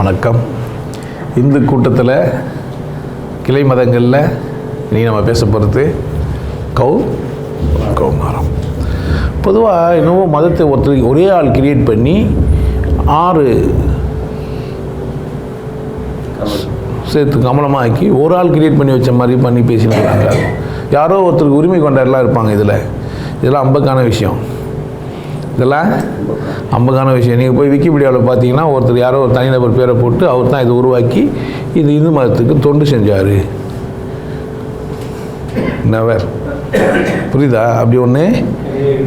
வணக்கம். இந்து கூட்டத்தில் கிளை மதங்களில் இன்றைக்கி நம்ம பேச போகிறது கௌமாரம். பொதுவாக என்னவோ மதத்தை ஒருத்தர் ஒரே ஆள் கிரியேட் பண்ணி 6 சேர்த்து கமலமாக ஆக்கி ஒரு ஆள் கிரியேட் பண்ணி வச்ச மாதிரி பண்ணி பேசினாங்க. யாரோ ஒருத்தருக்கு உரிமை கொண்டாடலாம் இருப்பாங்க. இதெல்லாம் அம்பக்கான விஷயம். இதெல்லாம் அம்பக்கான விஷயம். நீங்கள் போய் விக்கிபீடியாவில் பார்த்தீங்கன்னா ஒருத்தர் யாரோ ஒரு தனிநபர் பேரை போட்டு அவர் தான் இதை உருவாக்கி இது இந்து மதத்துக்கு தொண்டு செஞ்சார். நவர் புரியுதா? அப்படி ஒன்று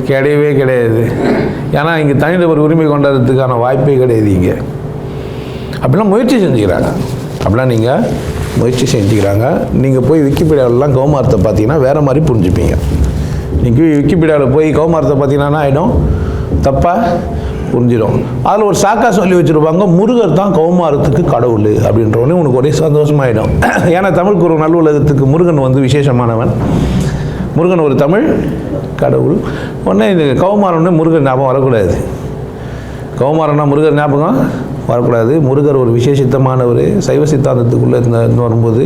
கிடையவே கிடையாது. ஏன்னா இங்கே தனிநபர் உரிமை கொண்டாடுறதுக்கான வாய்ப்பே கிடையாது. இங்கே அப்படிலாம் முயற்சி செஞ்சுக்கிறாங்க. அப்படிலாம் நீங்கள் முயற்சி செஞ்சுக்கிறாங்க. நீங்கள் போய் விக்கிபீடியாவிலலாம் கௌமாரத்தை பார்த்தீங்கன்னா வேறு மாதிரி புரிஞ்சுப்பீங்க. நீங்கள் விக்கிபீடியாவில் போய் கௌமாரத்தை பார்த்தீங்கன்னா ஆகிடும் தப்பாக புரிஞ்சிடும். அதில் ஒரு சாக்கா சொல்லி வச்சுருப்பாங்க, முருகர் தான் கௌமாரத்துக்கு கடவுள் அப்படின்றவொடனே உனக்கு ஒரே சந்தோஷமாயிடும். ஏன்னா தமிழுக்கு ஒரு நல்லுலகத்துக்கு முருகன் வந்து விசேஷமானவன். முருகன் ஒரு தமிழ் கடவுள். உடனே இந்த கௌமாரம்னு முருகர் ஞாபகம் வரக்கூடாது. கௌமாரம்னா முருகர் ஞாபகம் வரக்கூடாது. முருகர் ஒரு விசேஷித்தமான ஒரு சைவ சித்தாந்தத்துக்குள்ளே இருந்து வரும்போது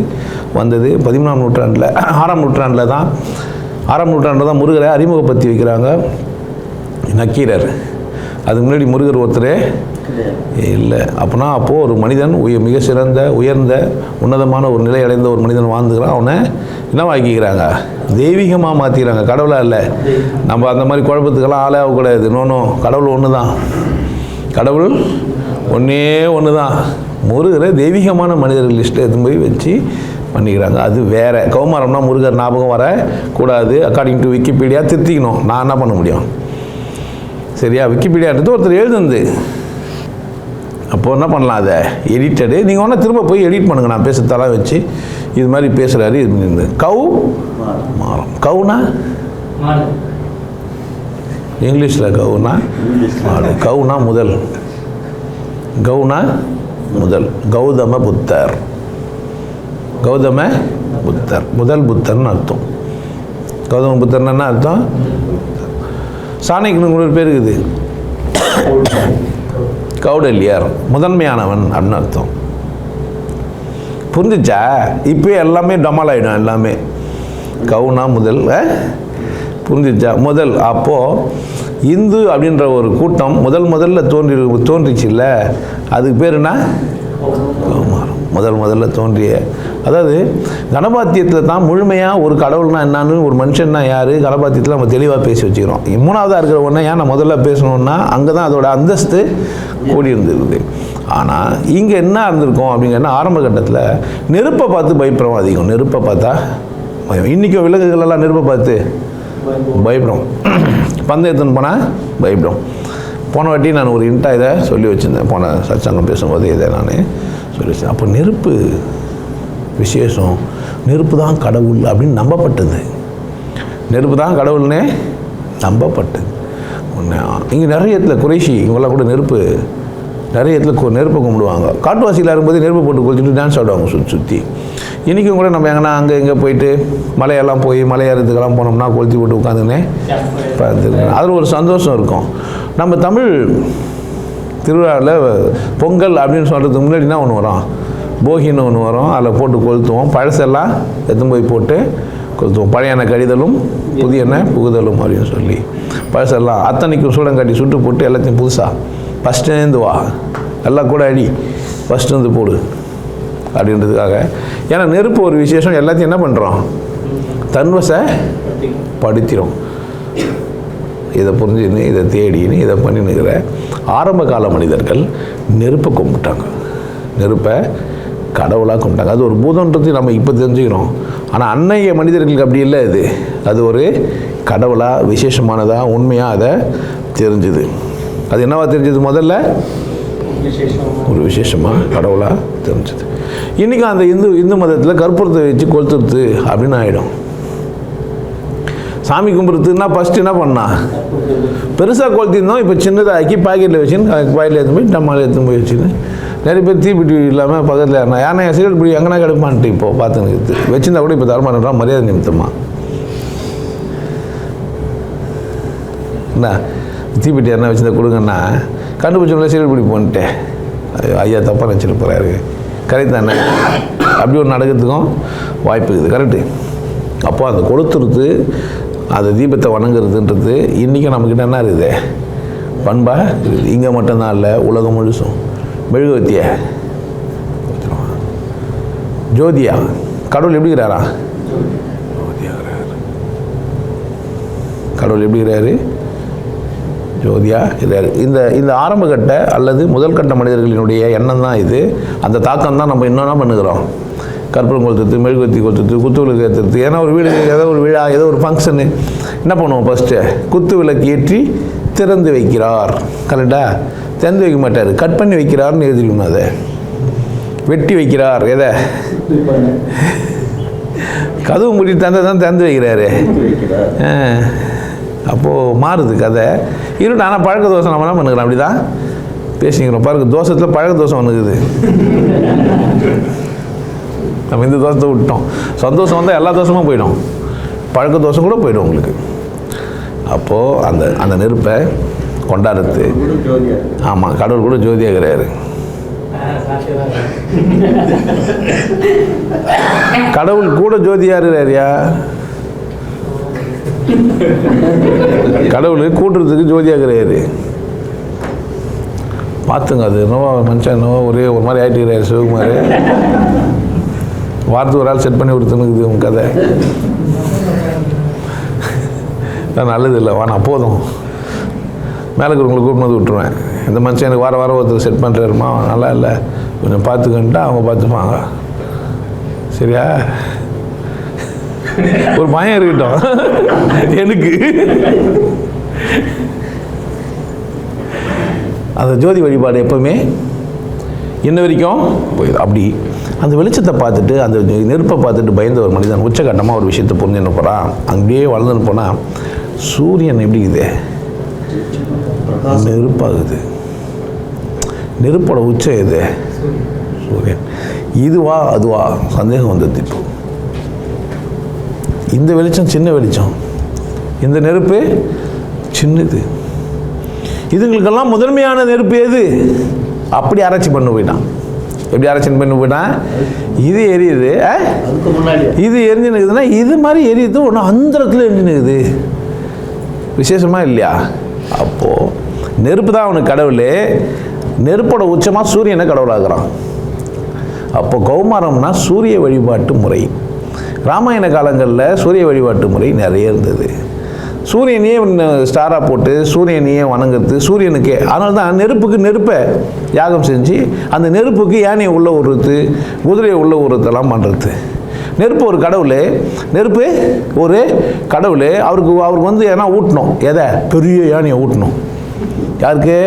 வந்தது 13ஆம் நூற்றாண்டில். 6ஆம் நூற்றாண்டில் தான் முருகரை அறிமுகப்படுத்தி வைக்கிறாங்க நக்கீரர். அதுக்கு முன்னாடி முருகர் ஒருத்தரே இல்லை. அப்போது ஒரு மனிதன் மிக சிறந்த உயர்ந்த உன்னதமான ஒரு நிலை அடைந்த ஒரு மனிதன் வாழ்ந்துக்கிறான். அவனை என்ன ஆக்கிக்கிறாங்க? தெய்வீகமாக மாற்றிக்கிறாங்க. கடவுளாக இல்லை. நம்ம அந்த மாதிரி குழப்பத்துக்கெல்லாம் ஆளே ஆகக்கூடாது. நோனோ, கடவுள் ஒன்று தான். கடவுள் ஒன்று தான். முருகரை தெய்வீகமான மனிதர்கள் லிஸ்ட்டில் எடுத்து போய் வச்சு பண்ணிக்கிறாங்க. அது வேறு. கௌமாரம்னா முருகர் ஞாபகம் வரக்கூடாது. அக்கார்டிங் டு விக்கிபீடியா திருத்திக்கணும். நான் என்ன பண்ண முடியும்? சரியா? விக்கிபீடியான்றது ஒருத்தர் எழுதுந்து. அப்போது என்ன பண்ணலாம்? அதை எடிட்டடு நீங்கள் ஒன்றா திரும்ப போய் எடிட் பண்ணுங்கள். நான் பேசுறதெல்லாம் வச்சு இது மாதிரி பேசுகிறாரு. இது கௌமாரம். கவுனா இங்கிலீஷில் கவுனா மாடு. கவுனா முதல். கவுனா முதல். கௌதம புத்தர். முதல் புத்தர்னு அர்த்தம். கௌதம புத்தர்னு என்ன அர்த்தம்? சாணக்கியனுக்கு ஒரு பேர் இருக்குது, கௌடல்யர், முதன்மையானவன் அப்படின்னு அர்த்தம். புரிஞ்சிச்சா? இப்போ எல்லாமே டமால் ஆகிடும். எல்லாமே கவுனா முதல். புரிஞ்சிச்சா? முதல். அப்போது இந்து அப்படின்ற ஒரு கூட்டம் முதல்ல தோன்றிச்சு இல்லை? அதுக்கு பேர் என்ன? கௌமாரம். முதல்ல தோன்றிய, அதாவது கணபாத்தியத்தில் தான் முழுமையாக ஒரு கடவுள்னா என்னான்னு, ஒரு மனுஷன்னா யார், கணபாத்தியத்தில் நம்ம தெளிவாக பேசி வச்சுக்கிறோம். 3ஆவதாக இருக்கிற ஒன்று ஏன் நான் முதல்ல பேசணுன்னா அங்கே தான் அதோட அந்தஸ்து கூடி இருந்திருக்குது. ஆனால் இங்கே என்ன இருந்திருக்கோம் அப்படிங்கன்னா ஆரம்ப கட்டத்தில் நெருப்பை பார்த்து பயப்படுறோம் அதிகம். நெருப்பை பார்த்தா பயம். இன்றைக்கும் விலங்குகளெல்லாம் நெருப்பை பார்த்து பயப்படும். பந்தயத்துன்னு போனால் பயப்படும். போன வாட்டி நான் ஒரு இன்ட்டாக இதை சொல்லி வச்சுருந்தேன். போன சத்சங்கம் பேசும்போது இதை நான் சொல்லி வச்சேன். அப்போ நெருப்பு விசேஷம், நெருப்பு தான் கடவுள் அப்படின்னு நம்பப்பட்டது. நெருப்பு தான் கடவுள்னே நம்பப்பட்டது. இங்கே நிறைய இடத்துல குறைஷி இவங்கெல்லாம் கூட நிறைய இடத்துல நெருப்பை கும்பிடுவாங்க. காட்டுவாசியில் இருக்கும்போது நெருப்பு போட்டு குளிச்சுட்டு டான்ஸ் ஆடுவாங்க சுற்றி. இன்றைக்கும் கூட நம்ம எங்கன்னா அங்கே இங்கே போயிட்டு மலையெல்லாம் போய் மலையேறதுக்கெல்லாம் போனோம்னா கொளுத்தி போட்டு உட்காந்துன்னே பார்த்துருக்கேன். அதில் ஒரு சந்தோஷம் இருக்கும். நம்ம தமிழ் திருவிழாவில் பொங்கல் அப்படின்னு சொல்கிறதுக்கு முன்னாடினா ஒன்று வரும், போகின்னு ஒன்று வரும். அதில் போட்டு கொளுத்துவோம். பழசெல்லாம் எடுத்து போய் போட்டு கொளுத்துவோம். பழையன கழிதலும் புதியன புகுதலும் அப்படின்னு சொல்லி பழசெல்லாம் அத்தனைக்கும் சூடங்காட்டி சுட்டு போட்டு எல்லாத்தையும் புதுசாக ஃபஸ்ட்டுலேருந்து வா, எல்லாம் கூட அடி, ஃபஸ்ட்டு போடு அப்படின்றதுக்காக. ஏன்னா நெருப்பு ஒரு விசேஷம். எல்லாத்தையும் என்ன பண்ணுறோம்? தன்வசப்படுத்திடும். இதை புரிஞ்சுன்னு இதை தேடின்னு இதை பண்ணினுக்கிற ஆரம்ப கால மனிதர்கள் நெருப்பை கும்பிட்டாங்க. நெருப்பை கடவுளாக கும்பிட்டாங்க. அது ஒரு பூதன்றது நம்ம இப்போ தெரிஞ்சுக்கிறோம். ஆனால் அன்னைய மனிதர்களுக்கு அப்படி இல்லை. அது ஒரு கடவுளாக விசேஷமானதாக உண்மையாக அதை தெரிஞ்சுது. அது என்னவா தெரிஞ்சது? முதல்ல ஒரு விசேஷமாக கடவுளாக தெரிஞ்சுது. இன்றைக்கி அந்த இந்து மதத்தில் கற்பூரத்தை வச்சு கொளுத்துறது அப்படின்னு ஆகிடும். சாமி கும்பிட்றதுன்னா ஃபஸ்ட்டு என்ன பண்ணா? பெருசாக கொளுத்திருந்தோம். இப்போ சின்னதாக ஆக்கி பாக்கெட்டில் வச்சுன்னு பாக்கெட்டில் எடுத்து போய் டம்மாவில் எடுத்து போய் வச்சுன்னு நிறைய பேர் தீப்பிட்டி இல்லாமல் பக்கத்தில் யானை சிகரெட் பிடி எங்கன்னா கிடைப்பான்ட்டு இப்போது பார்த்துன்னு வச்சுருந்தா கூட இப்போ தரமாட்டா மரியாதை நிமித்தமாக. என்ன தீப்பெட்டி யாருன்னா வச்சுருந்தா கொடுங்கன்னா கண்டுபிடிச்சவங்களே சிகரெட் பிடி போன்ட்டு ஐயா தப்பாக நினச்சிட்டு போகிறாரு. கரெக்ட் தானே? அப்படி ஒரு நடக்கிறதுக்கும் வாய்ப்பு இருக்குது. கரெக்டு. அப்போ அந்த கொளுத்துறது, அந்த தீபத்தை வணங்குறதுன்றது இன்றைக்கும் நம்மக்கிட்ட என்ன இருக்குது? பண்பா இருக்குது. இங்கே மட்டும்தான் இல்லை, உலகம் முழுசும். மெழுகுவத்தியா, ஜோதியா, கடவுள் எப்படி இருக்கிறாரா? கடவுள் எப்படி இருக்கிறாரு? ஜோதியா இருக்கிறாரு. இந்த ஆரம்ப கட்ட அல்லது முதல் கட்ட மனிதர்களினுடைய எண்ணம் தான் இது. அந்த தாக்கம் தான் நம்ம இன்னும் பண்ணுகிறோம். கற்பூரம் கொளுத்துறது, மெழுகுவத்தி கொளுத்துறது, குத்து விளக்கு ஏற்றுறது. ஏன்னா ஒரு வீடு, ஏதோ ஒரு விழா, ஏதோ ஒரு ஃபங்க்ஷனு, என்ன பண்ணுவோம்? ஃபஸ்ட்டு குத்து விளக்கு ஏற்றி திறந்து வைக்கிறார். கரெக்டா? திறந்து வைக்க மாட்டார், கட் பண்ணி வைக்கிறார்னு எழுதிக்கணும். அதை வெட்டி வைக்கிறார். எதை? கதவு மூடி திறந்து வைக்கிறாரு. அப்போது மாறுது கதை. இருட்டு. ஆனால் பழக்க தோசை நம்ம என்ன பண்ணுறோம்? அப்படி தான் பேசிக்கிறோம். பாருங்க, தோசத்தில் பழக்க தோசை வந்துக்குது. நம்ம இந்த தோசத்தை விட்டோம். சந்தோஷம் வந்தால் எல்லா தோசமும் போயிடும், பழக்க தோசை கூட போயிடும் உங்களுக்கு. அப்போது அந்த நெருப்பை கொண்டாடுறது. ஆமாம், கடவுள் கூட ஜோதியாகிறாரு. கடவுள் கூட ஜோதியா இருக்கிறாரியா? கடவுள் கூட்டுறதுக்கு ஜோதியாகிறாரு. பார்த்துங்க, அது என்னவோ மனுஷன் என்னவோ ஒரே ஒரு மாதிரி ஆகிட்டுக்கிறாரு சிவகுமார். வாரத்துக்கு ஒரு ஆள் செட் பண்ணி கொடுத்துனுக்குது உங்கள் கதை. நல்லது இல்லை, வானா போதும். மேலே இருக்கிறவங்களுக்கு கூப்பிட்டு வந்து விட்டுருவேன். இந்த மனுஷன் எனக்கு வார வாரம் ஒருத்தர் செட் பண்ணுறாருமா, நல்லா இல்லை, கொஞ்சம் பார்த்துக்கிட்டா அவங்க பார்த்துப்பாங்க. சரியா? ஒரு பயம் இருக்கட்டும் எனக்கு. அந்த ஜோதி வழிபாடு எப்பவுமே இன்ன வரைக்கும் போயிடும். அப்படி அந்த வெளிச்சத்தை பார்த்துட்டு, அந்த நெருப்பை பார்த்துட்டு பயந்த ஒரு மனிதன் உச்சகட்டமாக ஒரு விஷயத்தை புரிஞ்சுன்னு போகிறான். அங்கேயே வளர்ந்துன்னு போனால் சூரியன் எப்படி இருக்குது? நெருப்பாகுது. நெருப்போட உச்சம் எது? சூரியன். இதுவா அதுவா சந்தேகம் வந்தது. இப்போ இந்த வெளிச்சம் சின்ன வெளிச்சம், இந்த நெருப்பு சின்னது. இதுங்களுக்கெல்லாம் முதன்மையான நெருப்பு எது? அப்படி ஆராய்ச்சி பண்ண போயிட்டான். எப்படி ஆராய்ச்சி பண்ணி போயிட்டான்? இது எரியுது, இது எரிஞ்சு நிற்குதுன்னா இது மாதிரி எரியுது ஒன்று அந்தரத்தில் எரிஞ்சு நிற்குது. விசேஷமாக இல்லையா? அப்போது நெருப்பு தான் அவனுக்கு கடவுள். நெருப்போட உச்சமாக சூரியனை கடவுளாகிறான். அப்போ கௌமாரம்னா சூரிய வழிபாட்டு முறை. ராமாயண காலங்களில் சூரிய வழிபாட்டு முறை நிறைய இருந்தது. சூரியனையே ஸ்டாராக போட்டு சூரியனையே வணங்குறது சூரியனுக்கே. அதனால தான் நெருப்புக்கு நெருப்பை யாகம் செஞ்சு அந்த நெருப்புக்கு யானையை உள்ள விடுறது, குதிரையை உள்ள விடுறதெல்லாம் பண்ணுறது. நெருப்பு ஒரு கடவுள், நெருப்பு ஒரு கடவுள். அவருக்கு வந்து ஏன்னா ஊட்டணும். எதை? பெரிய யானையை ஊட்டணும். யாருக்கு?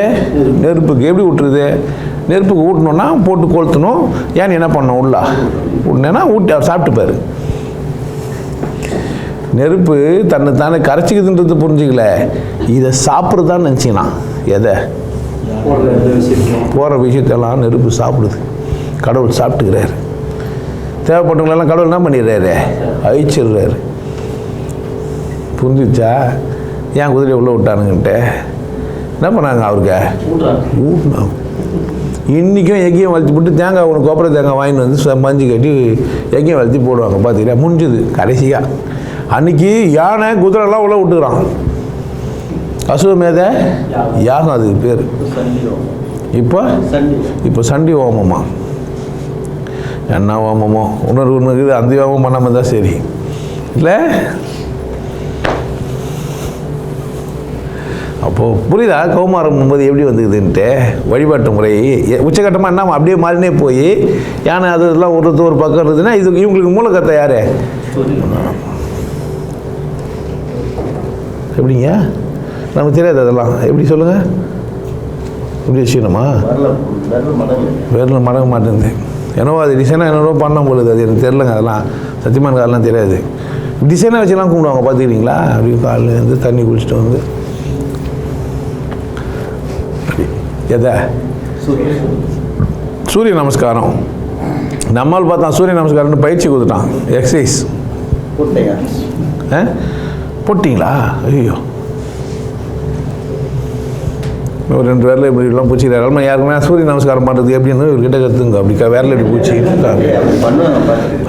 நெருப்புக்கு. எப்படி ஊட்டுறது? நெருப்புக்கு ஊட்டணுன்னா போட்டு கொளுத்தணும். யானை என்ன பண்ணணும்? உள்ளா ஊட்டினேன்னா ஊட்டி அவர் சாப்பிட்டுப்பார். நெருப்பு தன்னை தானே கரைச்சிக்குதுன்றது புரிஞ்சிக்கல, இதை சாப்பிட்றதான்னு நினச்சிக்கலாம். எதை? போகிற விஷயத்தெல்லாம் நெருப்பு சாப்பிடுது. கடவுள் சாப்பிட்டுக்கிறாரு. தேவைப்பட்டவங்களெல்லாம் கடவுள் என்ன பண்ணிடுறாரு? அழிச்சிடுறாரு. புரிஞ்சிச்சா? ஏன் குதிரையை உள்ளே விட்டானுங்கன்ட்டு என்ன பண்ணாங்க? அவருக்கு ஊட்டினாங்க. இன்றைக்கும் எக்கையும் வளர்த்தி போட்டு தேங்காய் ஒன்று கோப்பரை தேங்காய் வாங்கிட்டு வந்து மஞ்சு கட்டி எக்கையும் வளர்த்தி போடுவாங்க. பார்த்தீங்களா? முடிஞ்சுது கடைசியாக. அன்றைக்கி யானை குதிரைலாம் உள்ள விட்டுக்கிறான். அசுவமேத யாகம் அதுக்கு பேர். இப்போ சண்டி ஹோமமா என்ன ஹோமமோ உணர்வு இருக்குது. அந்த ஹோமம் பண்ணாமல் தான் சரி இல்லை. அப்போது புரியுதா கௌமாரம் போது எப்படி வந்துக்குதுன்ட்டு? வழிபாட்டு முறை உச்சகட்டமாக என்ன அப்படியே மாறினே போய் யானை அதெல்லாம் ஒரு பக்கம் இருந்ததுன்னா இது இவங்களுக்கு மூலக்கத்தை யார்? எப்படிங்க நமக்கு தெரியாது அதெல்லாம். எப்படி சொல்லுங்கள்? எப்படி வச்சுக்கணுமா? வேறு மடங்க மாட்டேங்குது. என்னவோ அது டிசைனாக என்னவோ பண்ண போகுது. அது எனக்கு தெரிலங்க. அதெல்லாம் சத்தியமான அதெல்லாம் தெரியாது. டிசைனாக வச்சுலாம் கும்பிடுவாங்க. பார்த்துக்கிறீங்களா? அப்படி காலையில் வந்து தண்ணி குளிச்சுட்டு வந்து எதை? சூரிய நமஸ்காரம். நம்மால் பார்த்தா சூரிய நமஸ்காரம்னு பயிற்சி கொடுத்துட்டான். எக்ஸசைஸ் போட்டிங்களா? ஐயோ ஒரு 2 விரல இப்படிலாம் பூச்சிக்கிறாரு. யாருக்குமே சூரிய நமஸ்காரம் பண்ணுறது எப்படின்னு இவர்கிட்ட கற்றுங்க. அப்படி விரல இப்படி பூச்சிக்கிட்டு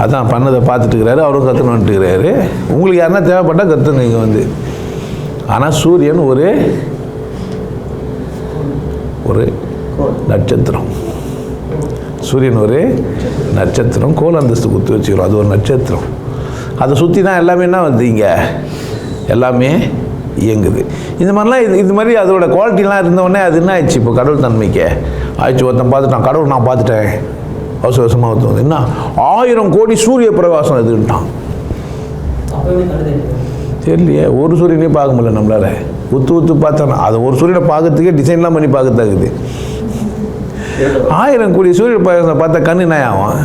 அதான் பண்ணதை பார்த்துட்டு இருக்கிறாரு. அவரும் கற்றுன்னு வந்துட்டுக்கிறாரு. உங்களுக்கு யாருன்னா தேவைப்பட்டால் கற்றுங்க இங்கே வந்து. ஆனால் சூரியன் ஒரு நட்சத்திரம். சூரியன் ஒரு நட்சத்திரம். கோல் அந்தஸ்து குத்து வச்சுக்கிறோம். அது ஒரு நட்சத்திரம். அதை சுற்றி தான் எல்லாமே என்ன வந்து இங்கே எல்லாமே இயங்குது. இந்த மாதிரிலாம் இது மாதிரி அதோட குவாலிட்டிலாம் இருந்தோடனே அது என்ன ஆயிடுச்சு? இப்போ கடவுள் தன்மைக்கு ஆயிடுச்சு. ஒருத்தன் பார்த்துட்டான், கடவுள் நான் பார்த்துட்டேன், அவசர அவசரமாக ஒருத்தன் என்ன 1000 கோடி சூரிய பிரகாசம் எதுன்ட்டான். தெரியலையே, ஒரு சூரியனே பார்க்க முடியல நம்மளால. ஊற்று பார்த்தானா அதை ஒரு சூரியனை பார்க்கறதுக்கே டிசைன்லாம் பண்ணி பார்க்கறதாக்குது. 1000 கோடி சூரிய பிரகாசம் பார்த்தா கண்ணு என்ன ஆகும்?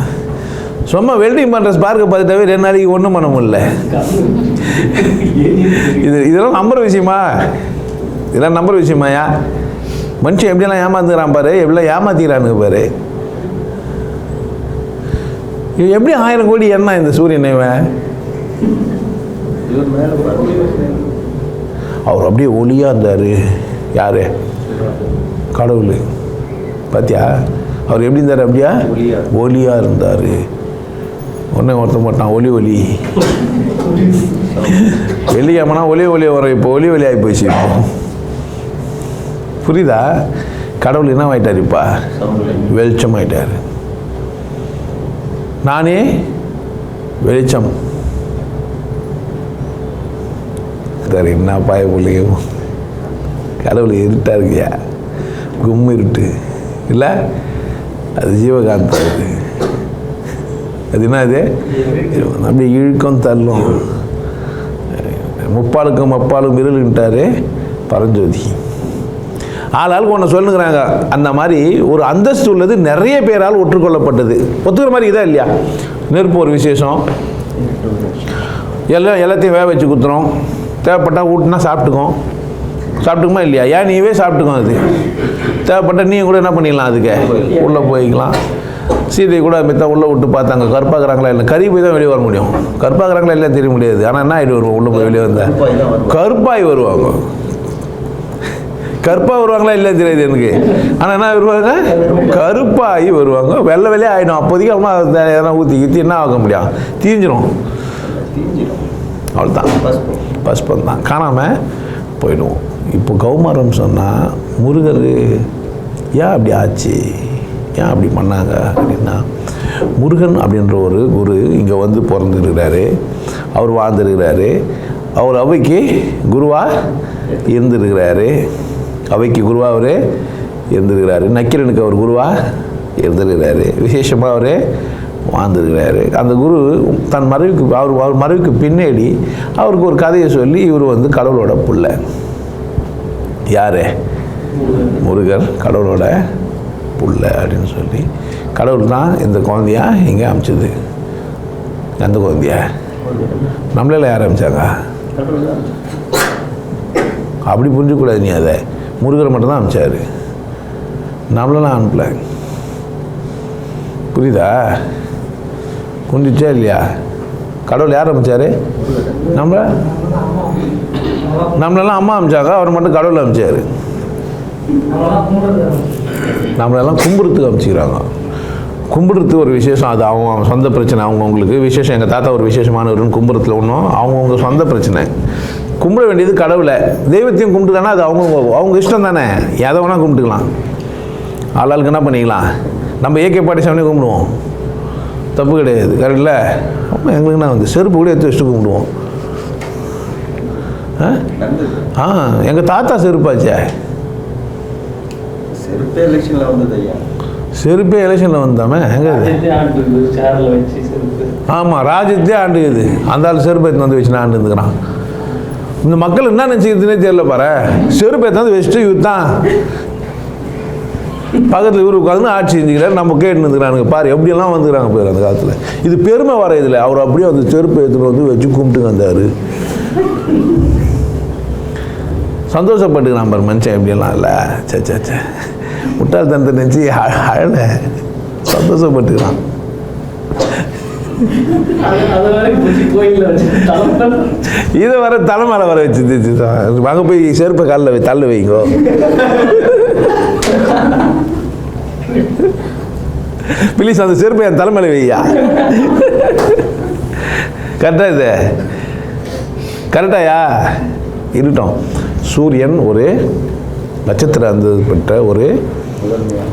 சும்மா வெல்டிங் பண்ணுற ஸ்பார்க்கை பார்த்துட்டாவே 2 நாளைக்கு ஒன்றும் பண்ண முடியல. இதெல்லாம் நம்புற விஷயமா? இதெல்லாம் நம்புற விஷயமாயா? மனுஷன் எப்படியெல்லாம் ஏமாத்துக்கிறான் பாரு, எப்படிலாம் ஏமாத்திக்கிறானுங்க பாரு. எப்படி 1000 கோடி என்ன இந்த சூரியன்? அவர் அப்படியே ஒளியாக இருந்தார். யார்? கடவுள். பார்த்தியா அவர் எப்படி இருந்தார்? அப்படியா ஒளியாக இருந்தார். ஒருத்த மாட்டான் ஒலி வெள்ளிக்கிழமைனா ஒலி வரும். இப்போ ஒலி ஆகி போயிடுச்சு. இப்போ புரியுதா? கடவுள் என்ன ஆகிட்டார்? இப்போ வெளிச்சம் ஆகிட்டார். நானே வெளிச்சம். சார் என்ன பாய பிள்ளையும் கடவுள் இருட்டா இருக்கியா? கும்மு இருட்டு இல்லை, அது ஜீவகாந்தம். அது என்ன? அது அப்படியே இழுக்கம் தள்ளும். முப்பாலுக்கும் அப்பாலும் இருளுன்ட்டாரு பரஞ்சோதி. ஆளாளுக்கு ஒன்று சொல்லுங்கிறாங்க. அந்த மாதிரி ஒரு அந்தஸ்து உள்ளது நிறைய பேரால் ஒற்றுக்கொள்ளப்பட்டது. ஒத்துக்கிற மாதிரி இதா இல்லையா? நெருப்பு ஒரு விசேஷம். எல்லாத்தையும் வேக வச்சு குத்துறோம். தேவைப்பட்டால் ஊட்டினா சாப்பிட்டுக்குமா இல்லையா? ஏன் நீவே சாப்பிட்டுக்கோ. அது தேவைப்பட்டால் நீ கூட என்ன பண்ணிடலாம், அதுக்கு உள்ளே போய்க்கலாம். சீதை கூட மித்தா உள்ளே விட்டு பார்த்தாங்க, கற்பாக்குறாங்களா இல்லை. கறி போய் தான் வெளியே வர முடியும். கற்பாக்குறாங்களா இல்லை தெரிய முடியாது. ஆனால் என்ன ஆகிட்டு வருவோம்? உள்ளே போய் வெளியே வந்தால் கருப்பாய் வருவாங்க. கருப்பாக வருவாங்களா இல்லை தெரியாது எனக்கு. ஆனால் என்ன வருவாங்க? கருப்பாகி வருவாங்க. வெள்ளை ஆகிடும். அப்போதைக்கு அம்மா எதனா ஊற்றி என்ன ஆக முடியும்? தீஞ்சிரும். அவ்வளோதான், பஸ்பம் தான், காணாமல் போயிடுவோம். இப்போ கௌமாரம் சொன்னால் முருகர் ஏன் அப்படி ஆச்சு, ஏன் அப்படி பண்ணாங்க அப்படின்னா, முருகன் அப்படின்ற ஒரு குரு இங்கே வந்து பிறந்துருக்கிறாரு. அவர் வாழ்ந்துருக்கிறாரு. அவர் அவைக்கு குருவாக இருந்திருக்கிறாரு. அவைக்கு குருவாக அவர் இருந்திருக்கிறாரு. நக்கீரனுக்கு அவர் குருவாக இருந்திருக்கிறாரு. விசேஷமாக அவர் வாழ்ந்துருக்கிறாரு. அந்த குரு தன் மறைவுக்கு அவர் மறைவுக்கு பின்னாடி அவருக்கு ஒரு கதையை சொல்லி இவர் வந்து கடவுளோட புள்ள. யார்? முருகர் கடவுளோட புள்ள அப்படின்னு சொல்லி கடவுள் தான் இந்த குழந்தையா இங்கே அமைச்சது. அந்த குழந்தையா நம்மளால யார் அமைச்சாங்க? அப்படி புரிஞ்சுக்கூடாது நீ. அதை முருகரை மட்டும்தான் அமைச்சார், நம்மளெல்லாம் அனுப்பல. புரியுதா? புரிஞ்சிச்சா இல்லையா? கடவுள் யார் அமைச்சார்? நம்மளெல்லாம் அம்மா அமைச்சாங்க, அவர் மட்டும் கடவுள் அமைச்சார். நம்மளெல்லாம் கும்பிடுறதுக்கு அமைச்சிக்கிறாங்க. கும்பிடுறது ஒரு விசேஷம். அது அவங்க சொந்த பிரச்சனை. அவங்கவுங்களுக்கு விசேஷம். எங்கள் தாத்தா ஒரு விசேஷமானவருன்னு கும்பிடுறதுல ஒன்றும் அவங்கவுங்க சொந்த பிரச்சனை. கும்பிட வேண்டியது கடவுளை. தெய்வத்தையும் கும்பிட்டுதானே அது அவங்க இஷ்டம் தானே. எதை வேணால் கும்பிட்டுக்கலாம். ஆளாளுக்கு என்ன பண்ணிக்கலாம். நம்ம ஏகே பாட்டிசாமி கும்பிடுவோம், தப்பு கிடையாது. கரெக்டில்ல? எங்களுக்குன்னா வந்து செருப்பு கூட எடுத்து வச்சுட்டு கும்பிடுவோம். எங்கள் தாத்தா செருப்பாச்சே. செருப்பே எலெக்ஷனில் வந்தாமே. எங்கே? ஆமாம், ராஜ்யத்தே ஆண்டுக்குது. அந்த ஆள் செருப்பை எடுத்து வந்து வச்சு ஆண்டு இருந்துக்கிறான். இந்த மக்கள் என்ன நினச்சிக்கிறதுனே தெரியல பாரு. செருப்பை எடுத்து வந்து வச்சுட்டு இவர் தான் பக்கத்தில் இவர் உட்காந்து ஆட்சி செஞ்சுக்கிறார். நம்ம கேட்டு இருந்துக்கிறானுங்க பாரு எப்படியெல்லாம் வந்துக்கிறாங்க பேர் அந்த காலத்தில். இது பெருமை வர இதில். அவர் அப்படியே வந்து செருப்பை எடுத்துகிட்டு வந்து வச்சு கும்பிட்டு வந்தார். சந்தோஷப்பட்டுக்கிறான் பாரு மனுஷன். எப்படியெல்லாம் இல்லை சே முட்டாள் தந்தை நினச்சி அழலை சந்தோஷப்பட்டுக்கிறான். இதை வர தலைமையில வர வச்சு வாங்க போய் செருப்பை காலில் தள்ளு வைங்கோ. ப்ளீஸ் அந்த செருப்பை என் தலைமையில வையா. கரெக்டா இது கரெக்டாயா? இருக்கட்டும். சூரியன் ஒரு நட்சத்திர அந்த பெற்ற ஒரு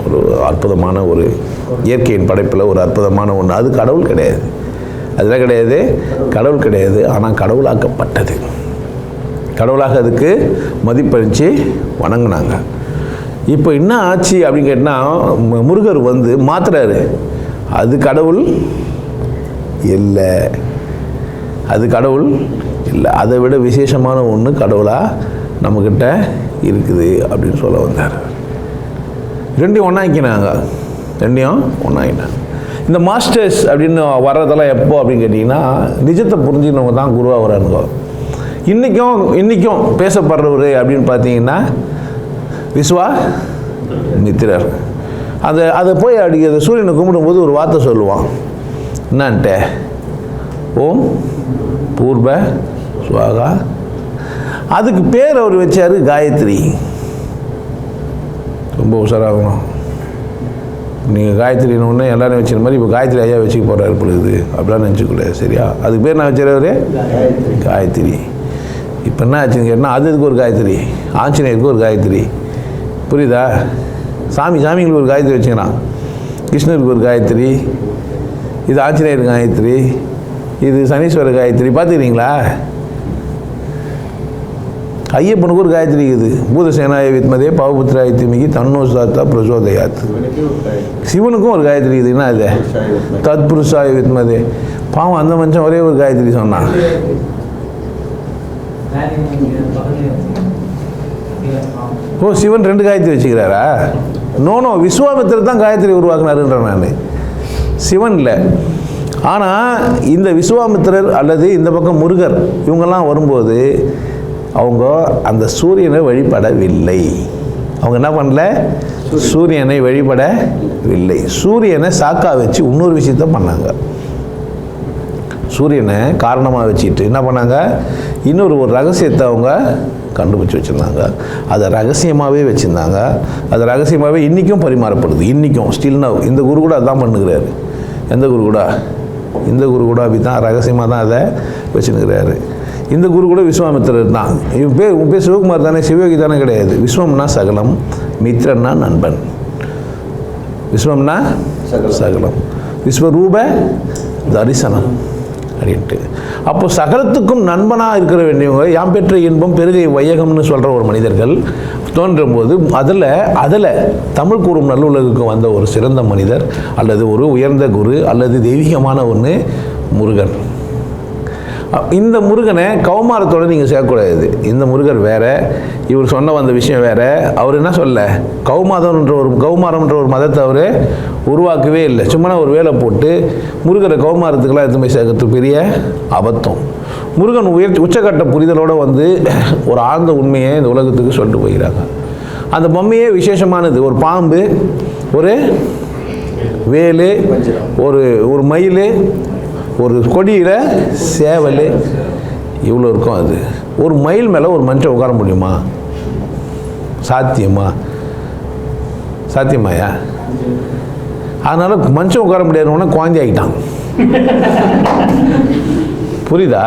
ஒரு அற்புதமான ஒரு இயற்கையின் படைப்பில் ஒரு அற்புதமான ஒன்று. அது கடவுள் கிடையாது, அதெல்லாம் கிடையாது, கடவுள் கிடையாது. ஆனால் கடவுளாக்கப்பட்டது. கடவுளாக அதுக்கு மதிப்பளித்து வணங்கினாங்க. இப்போ என்ன ஆச்சு அப்படின்னு கேட்டால், முருகர் வந்து மாத்துறாரு. அது கடவுள் இல்லை, அது கடவுள் இல்லை. அதை விட விசேஷமான ஒன்று கடவுளாக நம்மக்கிட்ட இருக்குது அப்படின்னு சொல்ல வந்தார். ரெண்டையும் ஒன்றாக்கினாங்க, ரெண்டையும் ஒன்றாக்கினாங்க. இந்த மாஸ்டர்ஸ் அப்படின்னு வர்றதெல்லாம் எப்போ அப்படின்னு கேட்டிங்கன்னா, நிஜத்தை புரிஞ்சுனவங்க தான் குருவாக வரானுங்க. இன்றைக்கும் பேசப்படுறவர் அப்படின்னு பார்த்தீங்கன்னா விஸ்வாமித்திரர். அதை போய் அதை சூரியனை கும்பிடும்போது ஒரு வார்த்தை சொல்லுவான். என்னான்ட்ட? ஓம் பூர்வ சுவாகா. அதுக்கு பேர் அவர் வச்சார் காயத்ரி. ரொம்ப உஷாராகணும். நீங்கள் காயத்ரின்னு ஒன்று எல்லாரும் வச்சுருந்த மாதிரி இப்போ காயத்ரி ஐயா வச்சுக்க போகிறாரு பொழுது அப்படிலாம் நினச்சிக்கூடாது, சரியா? அதுக்கு பேர் நான் வச்சுருவாரு காயத்ரி. இப்போ என்ன ஆச்சுன்னு கேட்டால், அதுக்கு ஒரு காயத்ரி, ஆஞ்சநேயருக்கு ஒரு காயத்ரி, புரியுதா? சாமிங்களுக்கு ஒரு காயத்ரி வச்சுக்கிறான். கிருஷ்ணருக்கு ஒரு காயத்ரி, இது ஆஞ்சநேயர் காயத்ரி, இது சனீஸ்வரர் காயத்ரி. பார்த்துக்கிறீங்களா? ஐயப்பனுக்கு ஒரு காயத்ரி இருக்குது. பூதசேனாய வித்மதே பவபுத்திராய தீமகி தன்னோ சாத்தா பிரசோதயாத். சிவனுக்கும் ஒரு காயத்ரி இருக்குது. என்ன அது? தத் புருஷாய வித்மதே. பாவம், அந்த மனுஷன் ஒரே ஒரு காயத்ரி சொன்னான். ஓ, சிவன் 2 காயத்ரி வச்சுக்கிறாரா? நோ, விஸ்வாமித்திரர் தான் காயத்ரி உருவாக்குனாருன்ற நான், சிவன் இல்லை. ஆனால் இந்த விஸ்வாமித்திரர் அல்லது இந்த பக்கம் முருகர் இவங்கெல்லாம் வரும்போது அவங்க அந்த சூரியனை வழிபடவில்லை. அவங்க என்ன பண்ணல? சூரியனை வழிபடவில்லை. சூரியனை சாக்கா வச்சு இன்னொரு விஷயத்த பண்ணாங்க. சூரியனை காரணமாக வச்சுட்டு என்ன பண்ணாங்க? இன்னொரு ரகசியத்தை அவங்க கண்டுபிடிச்சி வச்சுருந்தாங்க. அதை ரகசியமாகவே வச்சுருந்தாங்க. அது ரகசியமாகவே இன்றைக்கும் பரிமாறப்படுது. இன்றைக்கும் ஸ்டில் நவ் இந்த குரு கூட அதான் பண்ணுகிறாரு. எந்த குரு கூட? இந்த குரு கூட அப்படி தான் ரகசியமாக தான் அதை வச்சுருக்கிறாரு. இந்த குரு கூட விஸ்வாமித்திரர் தான். உன் பேர் சிவகுமார் தானே, சிவயோகி தானே? கிடையாது. விஸ்வம்னா சகலம், மித்ரன்னா நண்பன். விஸ்வம்னா சகலம், விஸ்வரூப தரிசனம் அப்படின்ட்டு. அப்போ சகலத்துக்கும் நண்பனாக இருக்கிற வேண்டியவங்க, யாம் பெற்ற இன்பம் பெருகை வையகம்னு சொல்கிற ஒரு மனிதர்கள் தோன்றும் போது அதில் தமிழ் கூறும் நல்லுலகுக்கு வந்த ஒரு சிறந்த மனிதர் அல்லது ஒரு உயர்ந்த குரு அல்லது தெய்வீகமான ஒன்று முருகன். இந்த முருகனை கௌமாரத்தோடு நீங்கள் சேர்க்கக்கூடாது. இந்த முருகர் வேற, இவர் சொன்ன வந்த விஷயம் வேற. அவர் என்ன சொல்ல? கௌமாரம்ன்ற ஒரு மதத்தை அவர் உருவாக்கவே இல்லை. சும்மா ஒரு வேலை போட்டு முருகரை கௌமாரத்துக்கெல்லாம் எடுத்து போய் சேர்க்கறது பெரிய அபத்தம். முருகன் உச்சக்கட்ட புரிதலோடு வந்து ஒரு ஆழ்ந்த உண்மையை இந்த உலகத்துக்கு சொல்லிட்டு போகிறாங்க. அந்த பொம்மையே விசேஷமானது. ஒரு பாம்பு, ஒரு வேலு, ஒரு மயில், ஒரு கொடியில் சேவல், இவ்வளோ இருக்கும். அது ஒரு மயில் மேலே ஒரு மனுஷன் உட்கார முடியுமா? சாத்தியமாயா? அதனால மனுஷன் உட்கார முடியாதுன்னா குழந்தை ஆகிட்டான். புரியுதா?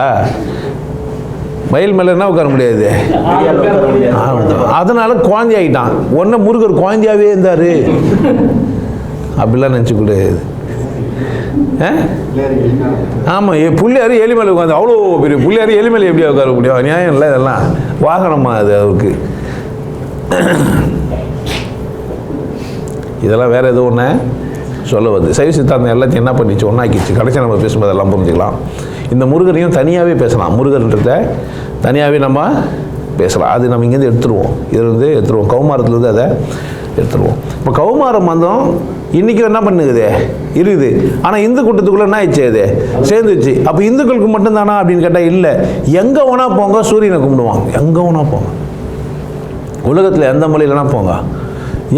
மயில் மேலே என்ன உட்கார முடியாது, அதனால குழந்தை ஆகிட்டான். ஒன்று முருகர் குழந்தையாவே இருந்தார் அப்படிலாம் நினச்சிக்கூடாது. ஆமாம், புள்ளியார் எலி மேலே உட்காந்து அவ்வளோ பெரிய புள்ளியார் எலி மேலே எப்படியா உட்கார முடியும்? நியாயம் இல்லை. இதெல்லாம் வாகனமா அது அவருக்கு? இதெல்லாம் வேறு எதுவும் ஒன்று சொல்ல வருது. சைவ சித்தாந்தம் எல்லாத்தையும் என்ன பண்ணிச்சு? ஒன்றாக்கிச்சு. கடைசி நம்ம பேசும்போது எல்லாம் புரிஞ்சுக்கலாம். இந்த முருகரையும் தனியாகவே பேசலாம். முருகர்ன்றத தனியாகவே நம்ம பேசலாம். அது நம்ம இங்கேருந்து எடுத்துருவோம். இதுலேருந்து எடுத்துருவோம். கௌமாரத்துலேருந்து அதை எடுத்துருவோம். இப்போ கௌமாரம் வந்தோம் இன்றைக்கும் என்ன பண்ணுது இருக்குது. ஆனால் இந்து கூட்டத்துக்குள்ளே என்ன ஆயிடுச்சு? அது சேர்ந்துச்சு. அப்போ இந்துக்களுக்கு மட்டும்தானா அப்படின்னு கேட்டால் இல்லை. எங்கே வேணா போங்க சூரியனை கும்பிடுவாங்க. எங்கே வேணா போங்க, உலகத்தில் எந்த மொழியிலனா போங்க.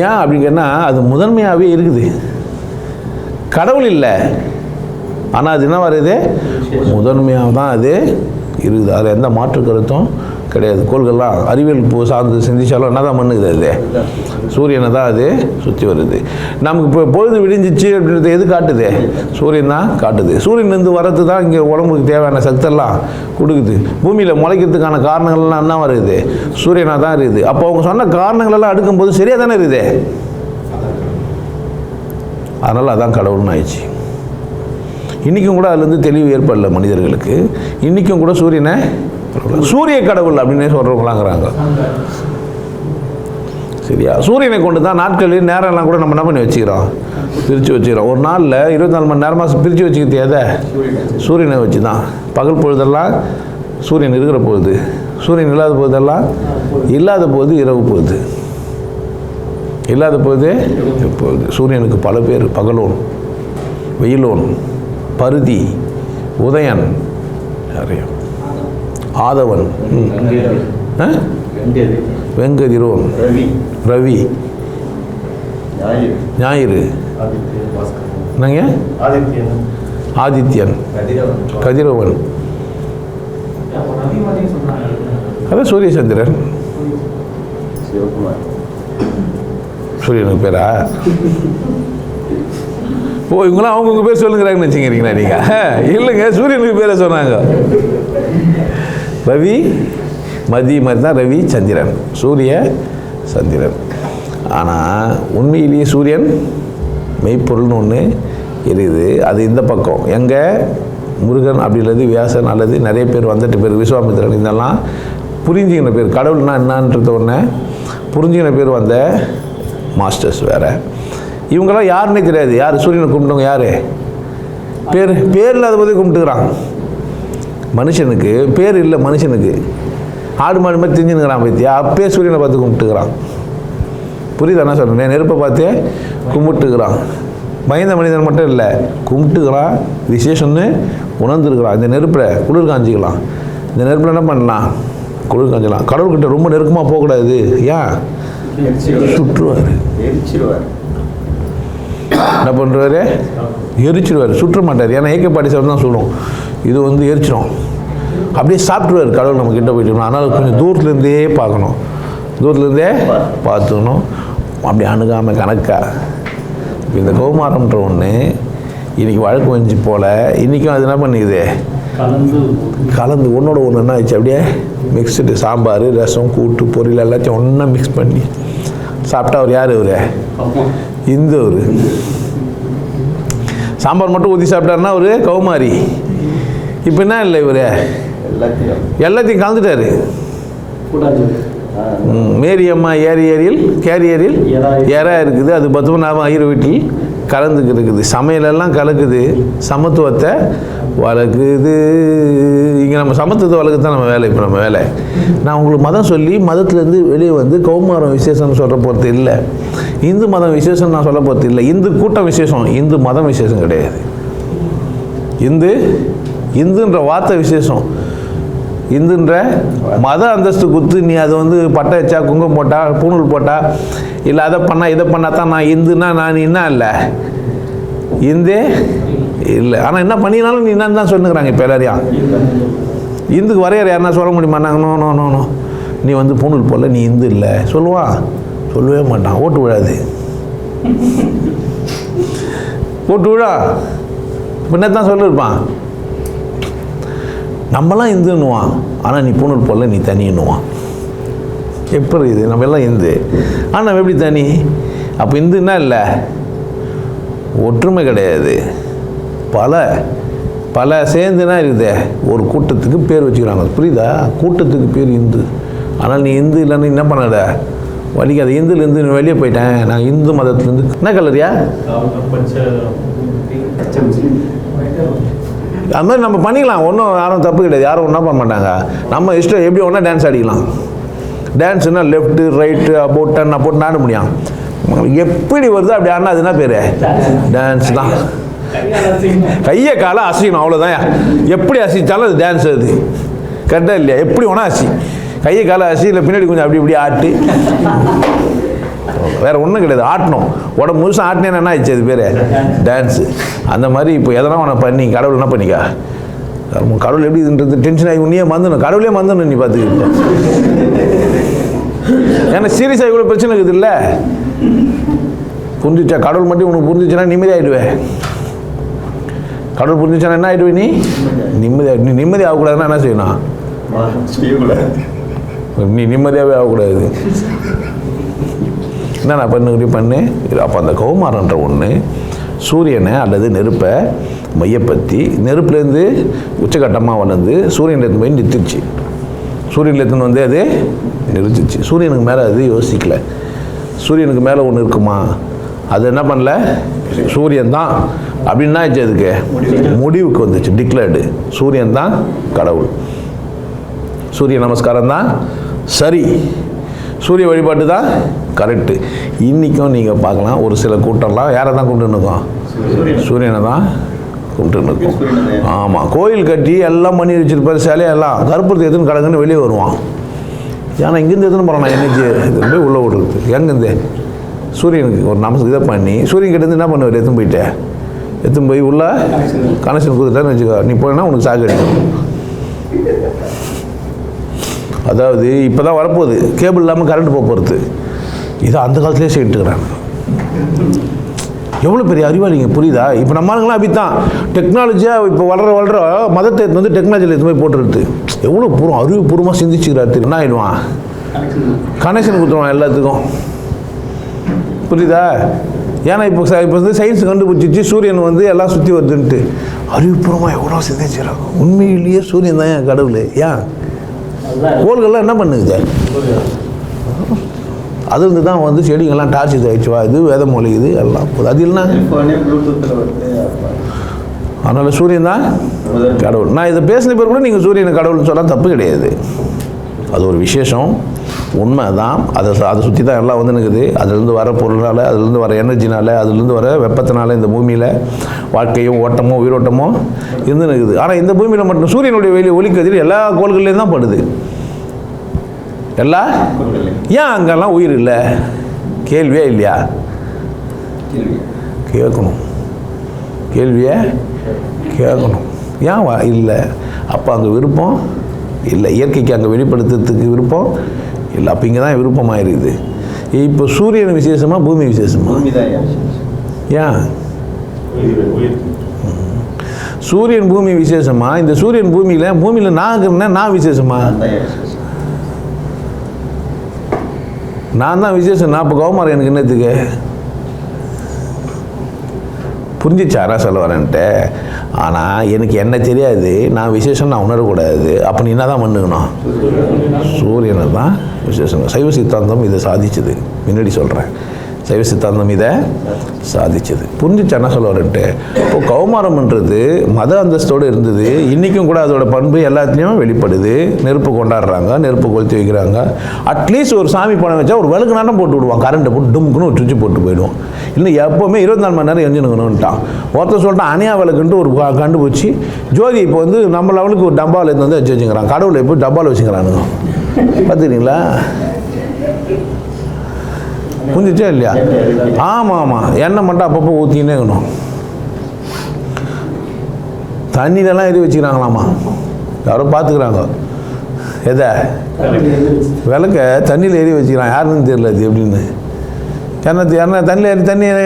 ஏன் அப்படின்னு கேட்டால் அது முதன்மையாகவே இருக்குது. கடவுள் இல்லை, ஆனால் அது என்ன வருது, முதன்மையாக தான் அது இருக்குது. அதில் எந்த மாற்று கருத்தும் கிடையாது. கோள்கள்லாம் அறிவியல் சார்ந்து சிந்திச்சாலும் என்ன தான் பண்ணுது, அது சூரியனை தான் அது சுற்றி வருது. நமக்கு இப்போ பொழுது விடிஞ்சிச்சு அப்படின்றது எது காட்டுது, சூரியன் தான் காட்டுது. சூரியன்லேருந்து வரது தான் இங்கே உடம்புக்கு தேவையான சக்தெல்லாம் கொடுக்குது. பூமியில் முளைக்கிறதுக்கான காரணங்கள்லாம் என்ன வருது, சூரியனாக தான் இருக்குது. அப்போ அவங்க சொன்ன காரணங்களெல்லாம் அடுக்கும்போது சரியாக தானே இருக்குது. அதனால் அதான் கடவுள்னு ஆயிடுச்சு. இன்றைக்கும் கூட அதுலேருந்து தெளிவு ஏற்படல மனிதர்களுக்கு. இன்றைக்கும் கூட சூரியனை சூரிய கடவுள் அப்படின்னே சொல்கிறவங்களாங்கிறாங்க. சரியா? சூரியனை கொண்டு தான் நாட்களில் நேரம்லாம் கூட நம்ம என்ன பண்ணி வச்சுக்கிறோம், பிரித்து வச்சுக்கிறோம். ஒரு நாளில் 24 மணி நேரமாக பிரித்து வச்சுக்கிறது எதை, சூரியனை வச்சு தான். பகல் பொழுதெல்லாம் சூரியன் இருக்கிற பொழுது, சூரியன் இல்லாத பொழுதெல்லாம் இல்லாத போது இரவு போகுது, இல்லாத போது எப்போது. சூரியனுக்கு பல பேர், பகலோன், வெயிலோன், பருதி, உதயன், நிறைய ஆதவன், வெங்கதிரோன், ரவி, ஞாயிறு, என்னங்க ஆதித்யன், கதிரவன், அதான் சூரிய சந்திரன். சூரியனுக்கு பேரா? ஓ, இவங்களாம் அவங்கவுங்க பேர் சொல்லுங்கிறாங்கன்னு வச்சுக்கிறீங்களா நீங்கள்? இல்லைங்க, சூரியனுக்கு பேரை சொன்னாங்க. ரவி மதி மாதிரி தான் ரவி சந்திரன், சூரிய சந்திரன். ஆனால் உண்மையிலேயே சூரியன் மெய்ப்பொருள்னு ஒன்று இருக்குது. அது இந்த பக்கம் எங்கே முருகன் அப்படின்றது வியாசன் அல்லது நிறைய பேர் வந்துட்டு பேர் விஸ்வாமித்திரன், இதெல்லாம் புரிஞ்சுக்கின பேர். கடவுள்னா என்னான்றது ஒன்று புரிஞ்சுக்கின பேர் வந்த மாஸ்டர்ஸ் வேறு. இவங்கெல்லாம் யாருன்னே தெரியாது. யார் சூரியனை கும்பிட்டவங்க யார், பேர் இல்லாத போதே கும்பிட்டுக்கிறான். மனுஷனுக்கு பேர் இல்லை, மனுஷனுக்கு ஆடு மாடு மாதிரி தெரிஞ்சுனுக்கிறான் பற்றியா, அப்பே சூரியனை பார்த்து கும்பிட்டுக்கிறான். புரியுதா என்ன சொல்கிறேன்? நெருப்பை பார்த்து கும்பிட்டுக்கிறான். பயந்த மனிதன் மட்டும் இல்லை, கும்பிட்டுக்கிறான், விசேஷம்னு உணர்ந்துருக்கிறான். இந்த நெருப்பில் குளிர் காஞ்சிக்கலாம், இந்த நெருப்பில் என்ன பண்ணலாம், குளிர் காஞ்சிக்கலாம். கடவுள்கிட்ட ரொம்ப நெருக்கமாக போகக்கூடாது. ஏன்? சுற்றுவார். என்ன பண்ணுறாரு, எரிச்சிடுவார். சுற்ற மாட்டார். ஏன்னா ஏகப்பாடி சார் தான் சொல்லும், இது வந்து எரிச்சிடும், அப்படியே சாப்பிட்ருவார் கடவுள் நம்ம கிட்ட போயிட்டு. அதனால் கொஞ்சம் தூரத்துலேருந்தே பார்க்கணும், தூரத்துலேருந்தே பார்த்துக்கணும், அப்படி அணுகாமல் கணக்கா. இப்போ இந்த கௌமாரம்ன்ற ஒன்று இன்றைக்கி வழக்கு வஞ்சி போல் இன்றைக்கும் அது என்ன பண்ணிக்குது, கலந்து ஒன்றோட ஒன்று என்ன ஆச்சு, அப்படியே மிக்ஸ்டு. சாம்பார், ரசம், கூட்டு, பொரியல் எல்லாத்தையும் ஒன்றா மிக்ஸ் பண்ணி சாப்பிட்டா அவர் யார், அவர் இந்து. அவர் சாம்பார் மட்டும் ஊற்றி சாப்பிட்டாருன்னா ஒரு கௌமாரி. இப்போ என்ன இல்லை, இவர் எல்லாத்தையும் கலந்துட்டாரு. மேரியம்மா ஏரியரில் கேரியரில் எறா இருக்குது, அது பத்மநாபம் ஐயர் வீட்டில் கலந்துக்கு இருக்குது. சமையலெல்லாம் கலக்குது, சமத்துவத்தை வளர்க்குது. இங்கே நம்ம சமத்துவத்தை வளர்க்குறது தான் நம்ம வேலை. இப்போ நம்ம வேலை நான் உங்களுக்கு மதம் சொல்லி மதத்துலேருந்து வெளியே வந்து கௌமாரம் விசேஷம்னு சொல்கிற போகிறது இல்லை, இந்து மதம் விசேஷம் நான் சொல்ல போகிறது இல்லை, இந்து கூட்டம் விசேஷம், இந்து மதம் விசேஷம் கிடையாது. இந்துன்ற வார்த்தை விசேஷம். இந்துன்ற மத அந்தஸ்து குத்து. நீ அதை வந்து பட்டை வச்சா, குங்கம் போட்டா, பூணூல் போட்டா, இல்லை அதை பண்ணால் இதை பண்ணால் தான் நான் இந்துன்னா நான் என்ன இல்லை, இந்தே இல்லை. ஆனால் என்ன பண்ணினாலும் நீ என்னன்னு தான் சொல்லுங்கிறாங்க இப்போ எல்லாரையும். இந்துக்கு வரையறை யாருன்னா சொல்ல முடியுமா? நாங்கள் நோ நோ நோ நீ வந்து பூணூல் போடல, நீ இந்து இல்லை சொல்லுவான்? சொல்லவே மாட்டான். ஓட்டு விழாது, ஓட்டு விழா பின்ன தான் சொல்லியிருப்பான். நம்மலாம் இந்துன்னுவான், ஆனால் நீ பூணூல் போடல, நீ தனின்னுவான். எப்படி இது? நம்ம எல்லாம் இந்து, ஆனால் நம்ம எப்படி தனி? அப்போ இந்துன்னா இல்லை, ஒற்றுமை கிடையாது. பல சேர்ந்துனா இருக்குது. ஒரு கூட்டத்துக்கு பேர் வச்சுக்கிறாங்க, புரியுதா? கூட்டத்துக்கு பேர் இந்து. ஆனால் நீ இந்து இல்லைன்னு என்ன பண்ணாத, வலிக்காத. இந்துலேருந்து நீ வெளியே போயிட்டேன், நான் இந்து மதத்துலேருந்து. என்ன கலரியா? அது மாதிரி நம்ம பண்ணிக்கலாம், ஒன்றும் யாரும் தப்பு கிடையாது, யாரும் ஒன்றா பண்ண மாட்டாங்க. நம்ம இஷ்டம் எப்படி ஒன்றா டான்ஸ் ஆடிக்கலாம். டான்ஸுன்னா லெஃப்ட்டு ரைட்டு அபோட் டர்ன் அப்போட்டு ஆட முடியும். எப்படி வருது அப்படி ஆடினா அது என்ன பேர்? டான்ஸ் தான். கையை காலை அசைக்கணும், அவ்வளோதான். எப்படி அசைச்சாலும் அது டான்ஸ். அது கரெக்டாக இல்லையா? எப்படி வேணா அசி, கையை காலை அசி, இல்லை பின்னாடி கொஞ்சம் அப்படி இப்படி ஆட்டு வேறு ஒன்றும் கிடையாது. ஆட்டணும், உடம்பு முழுசாக ஆட்டினேன்னா என்ன ஆயிடுச்சு, அது பேர் டான்ஸு. அந்த மாதிரி இப்போ எதனா உன பண்ணி கடவுள் என்ன பண்ணிக்கா, கடவுள் எப்படி இதுன்றது டென்ஷன் ஆகி உன்னையே மறந்துடும், கடவுளே மறந்துடும் நீ பார்த்துக்கிட்டு. ஏன்னா சீரியஸாக இவ்வளோ பிரச்சனை இருக்குது இல்லை, புரிஞ்சிச்சா? கடவுள் மட்டும் உனக்கு புரிஞ்சிச்சுன்னா நிம்மதி ஆகிடுவேன். கடவுள் புரிஞ்சிச்சுன்னா என்ன ஆகிடுவே, நீ நிம்மதி. நீ நிம்மதி ஆகக்கூடாதுன்னா என்ன செய்யணும், நீ நிம்மதியாகவே ஆகக்கூடாது. என்ன நான் பண்ணு. அப்போ அந்த கௌமாரன்ற ஒன்று சூரியனை அல்லது நெருப்பை மையப்படுத்தி நெருப்புலேருந்து உச்சகட்டமாக வளர்ந்து சூரியனில் போய் நிறுத்திடுச்சு. சூரியனில் எடுத்துன்னு வந்து அது நிறுத்திச்சு. சூரியனுக்கு மேலே அது யோசிக்கலை. சூரியனுக்கு மேலே ஒன்று இருக்குமா, அது என்ன பண்ணல, சூரியன் தான் அப்படின்னா அதுக்கு முடிவுக்கு வந்துச்சு. டிக்ளேர்டு சூரியன் தான் கடவுள், சூரிய நமஸ்காரம் தான் சரி, சூரிய வழிபாட்டு தான் கரெக்டு. இன்றைக்கும் நீங்கள் பார்க்கலாம் ஒரு சில கூட்டம்லாம் யாரை தான் கும்பிட்டுன்னு இருக்கோம், சூரியனை தான் கும்பிட்டுன்னு இருக்கோம். ஆமாம், கோயில் கட்டி எல்லாம் பண்ணி வச்சுருப்பாரு, சிலையெல்லாம் கருப்பூரத்தை எடுத்துன்னு கடங்குன்னு வெளியே வருவான். ஏன்னா இங்கேருந்து எடுத்துன்னு போகிறான் எனர்ஜி போய் உள்ளே விடுறது. எங்கேருந்து சூரியனுக்கு ஒரு இதை பண்ணி சூரியன் கிட்டேருந்து என்ன பண்ணுவார், எடுத்துன்னு போய் உள்ள கனெக்ஷன் கொடுத்துட்டான்னு வச்சுக்கோ, நீ போனா உனக்கு சாக்கு அடிக்கும். அதாவது இப்போ தான் வரப்போகுது கேபிள் இல்லாமல் கரண்ட் போகிறது. இதை அந்த காலத்திலே செய்துக்கிறாங்க. எவ்வளோ பெரிய அறிவாளிங்க, புரியுதா? இப்போ நம்ம ஆளுங்களாம் அப்படித்தான் டெக்னாலஜியாக இப்போ வளர மதத்தை எடுத்து வந்து டெக்னாலஜியில் எடுத்து போய் போட்டுருது. எவ்வளோ அறிவுபூர்வமாக சிந்திச்சுக்கிறாரு. என்ன ஆகிடுவான், கனெக்ஷன் கொடுத்துருவான் எல்லாத்துக்கும், புரியுதா? ஏன்னா இப்போ வந்து சயின்ஸ் கண்டுபிடிச்சிச்சு சூரியன் வந்து எல்லாம் சுற்றி வருதுன்ட்டு. அறிவுபூர்வமாக எவ்வளோ சிந்திச்சுக்கிறாங்க. உண்மையிலேயே சூரியன் தான் என் கடவுள். ஏன் கோள்கள்லாம் என்ன பண்ணுது, அதுலேருந்து தான் வந்து செடிங்கள்லாம் டார்ச் ஆயிடுச்சுவா, இது வேதம் மொழிகுது எல்லாம் போகுது. அது இல்லைன்னா அதனால் சூரியன் தான் கடவுள். நான் இதை பேசின பேர் கூட நீங்கள் சூரியன் கடவுள்னு சொன்னால் தப்பு கிடையாது. அது ஒரு விசேஷம், உண்மை தான். அதை சுற்றி தான் எல்லாம் வந்து நிற்குது. அதுலேருந்து வர பொருளால், அதுலேருந்து வர எனர்ஜினால், அதுலேருந்து வர வெப்பத்தினால இந்த பூமியில் வாழ்க்கையும் ஓட்டமோ உயிரோட்டமோ இருந்து நிற்குது. ஆனால் இந்த பூமியில் மட்டும் சூரியனுடைய ஒளிக்கதிர் எல்லா கோள்கள்லேயும் தான் படுது. எல்லாம் ஏன் அங்கெல்லாம் உயிர் இல்லை, கேள்வியே இல்லையா? கேட்கணும், கேள்வியே கேட்கணும். ஏன் இல்லை? அப்போ அங்கே விருப்பம் இல்லை, இயற்கைக்கு அங்கே வெளிப்படுத்துறதுக்கு விருப்பம் இல்லை. அப்போ இங்கே தான் விருப்பமாக இருக்குது. இப்போ சூரியன் விசேஷமா பூமி விசேஷமா? ஏன் சூரியன் பூமி விசேஷமா? இந்த சூரியன் பூமியில் நான் இருக்கிறேன்னா நான் விசேஷமா? நான் தான் விசேஷம். நான் இப்போ கௌமாரம் எனக்கு என்னத்துக்கு புரிஞ்சிச்சாரா சொல்ல வரேன்ட்டு. ஆனால் எனக்கு என்ன தெரியாது, நான் விசேஷம் நான் உணரக்கூடாது. அப்போ நீ என்ன தான் பண்ணுக்கணும், சூரியனை தான் விசேஷம். சைவ சித்தாந்தம் இதை சாதிச்சது, முன்னாடி சொல்கிறேன். சைவ சித்தாந்தம் இதை சாதிச்சது. புரிஞ்சிச்சா என்ன சொல்ல வரேன்ட்டு. இப்போ கௌமாரம்ன்றது மத அந்தஸ்தோடு இருந்தது. இன்றைக்கும் கூட அதோட பண்பு எல்லாத்துலேயும் வெளிப்படுது. நெருப்பு கொண்டாடுறாங்க, நெருப்பு கொளுத்தி வைக்கிறாங்க. அட்லீஸ்ட் ஒரு சாமி பணம் வச்சா ஒரு விளக்கு நாட்டம் போட்டு விடுவான், கரண்ட்டை போட்டு டும்க்குன்னு ஒரு சுவிட்சு போட்டு போயிடுவோம். இல்லை எப்போவுமே 24 மணி நேரம் எரிஞ்சுனுங்கணுன்ட்டான். ஒருத்தர் சொல்லிட்டான் அணியா விளக்குன்ட்டு ஒரு கண்டுபிடிச்சி ஜோதி இப்போ வந்து நம்ம லெவலுக்கு ஒரு டப்பாவில் இருந்து வந்து வச்சுக்கிறான். கடவுளை போய் டப்பாவில் வச்சுக்கிறானுங்க. பார்த்துக்கிறீங்களா? புரிஞ்சிச்சா இல்லையா? ஆமாம், எண்ணெய் மட்டும் அப்பப்போ ஊற்றினே இருக்கணும். தண்ணியிலலாம் எரி வச்சுக்கிறாங்களாமா, யாரோ பார்த்துக்கிறாங்க. எதை விளக்க தண்ணியில் எரி வச்சுக்கிறான், யாருன்னு தெரியல அது எப்படின்னு. எண்ணெய் தண்ணியில்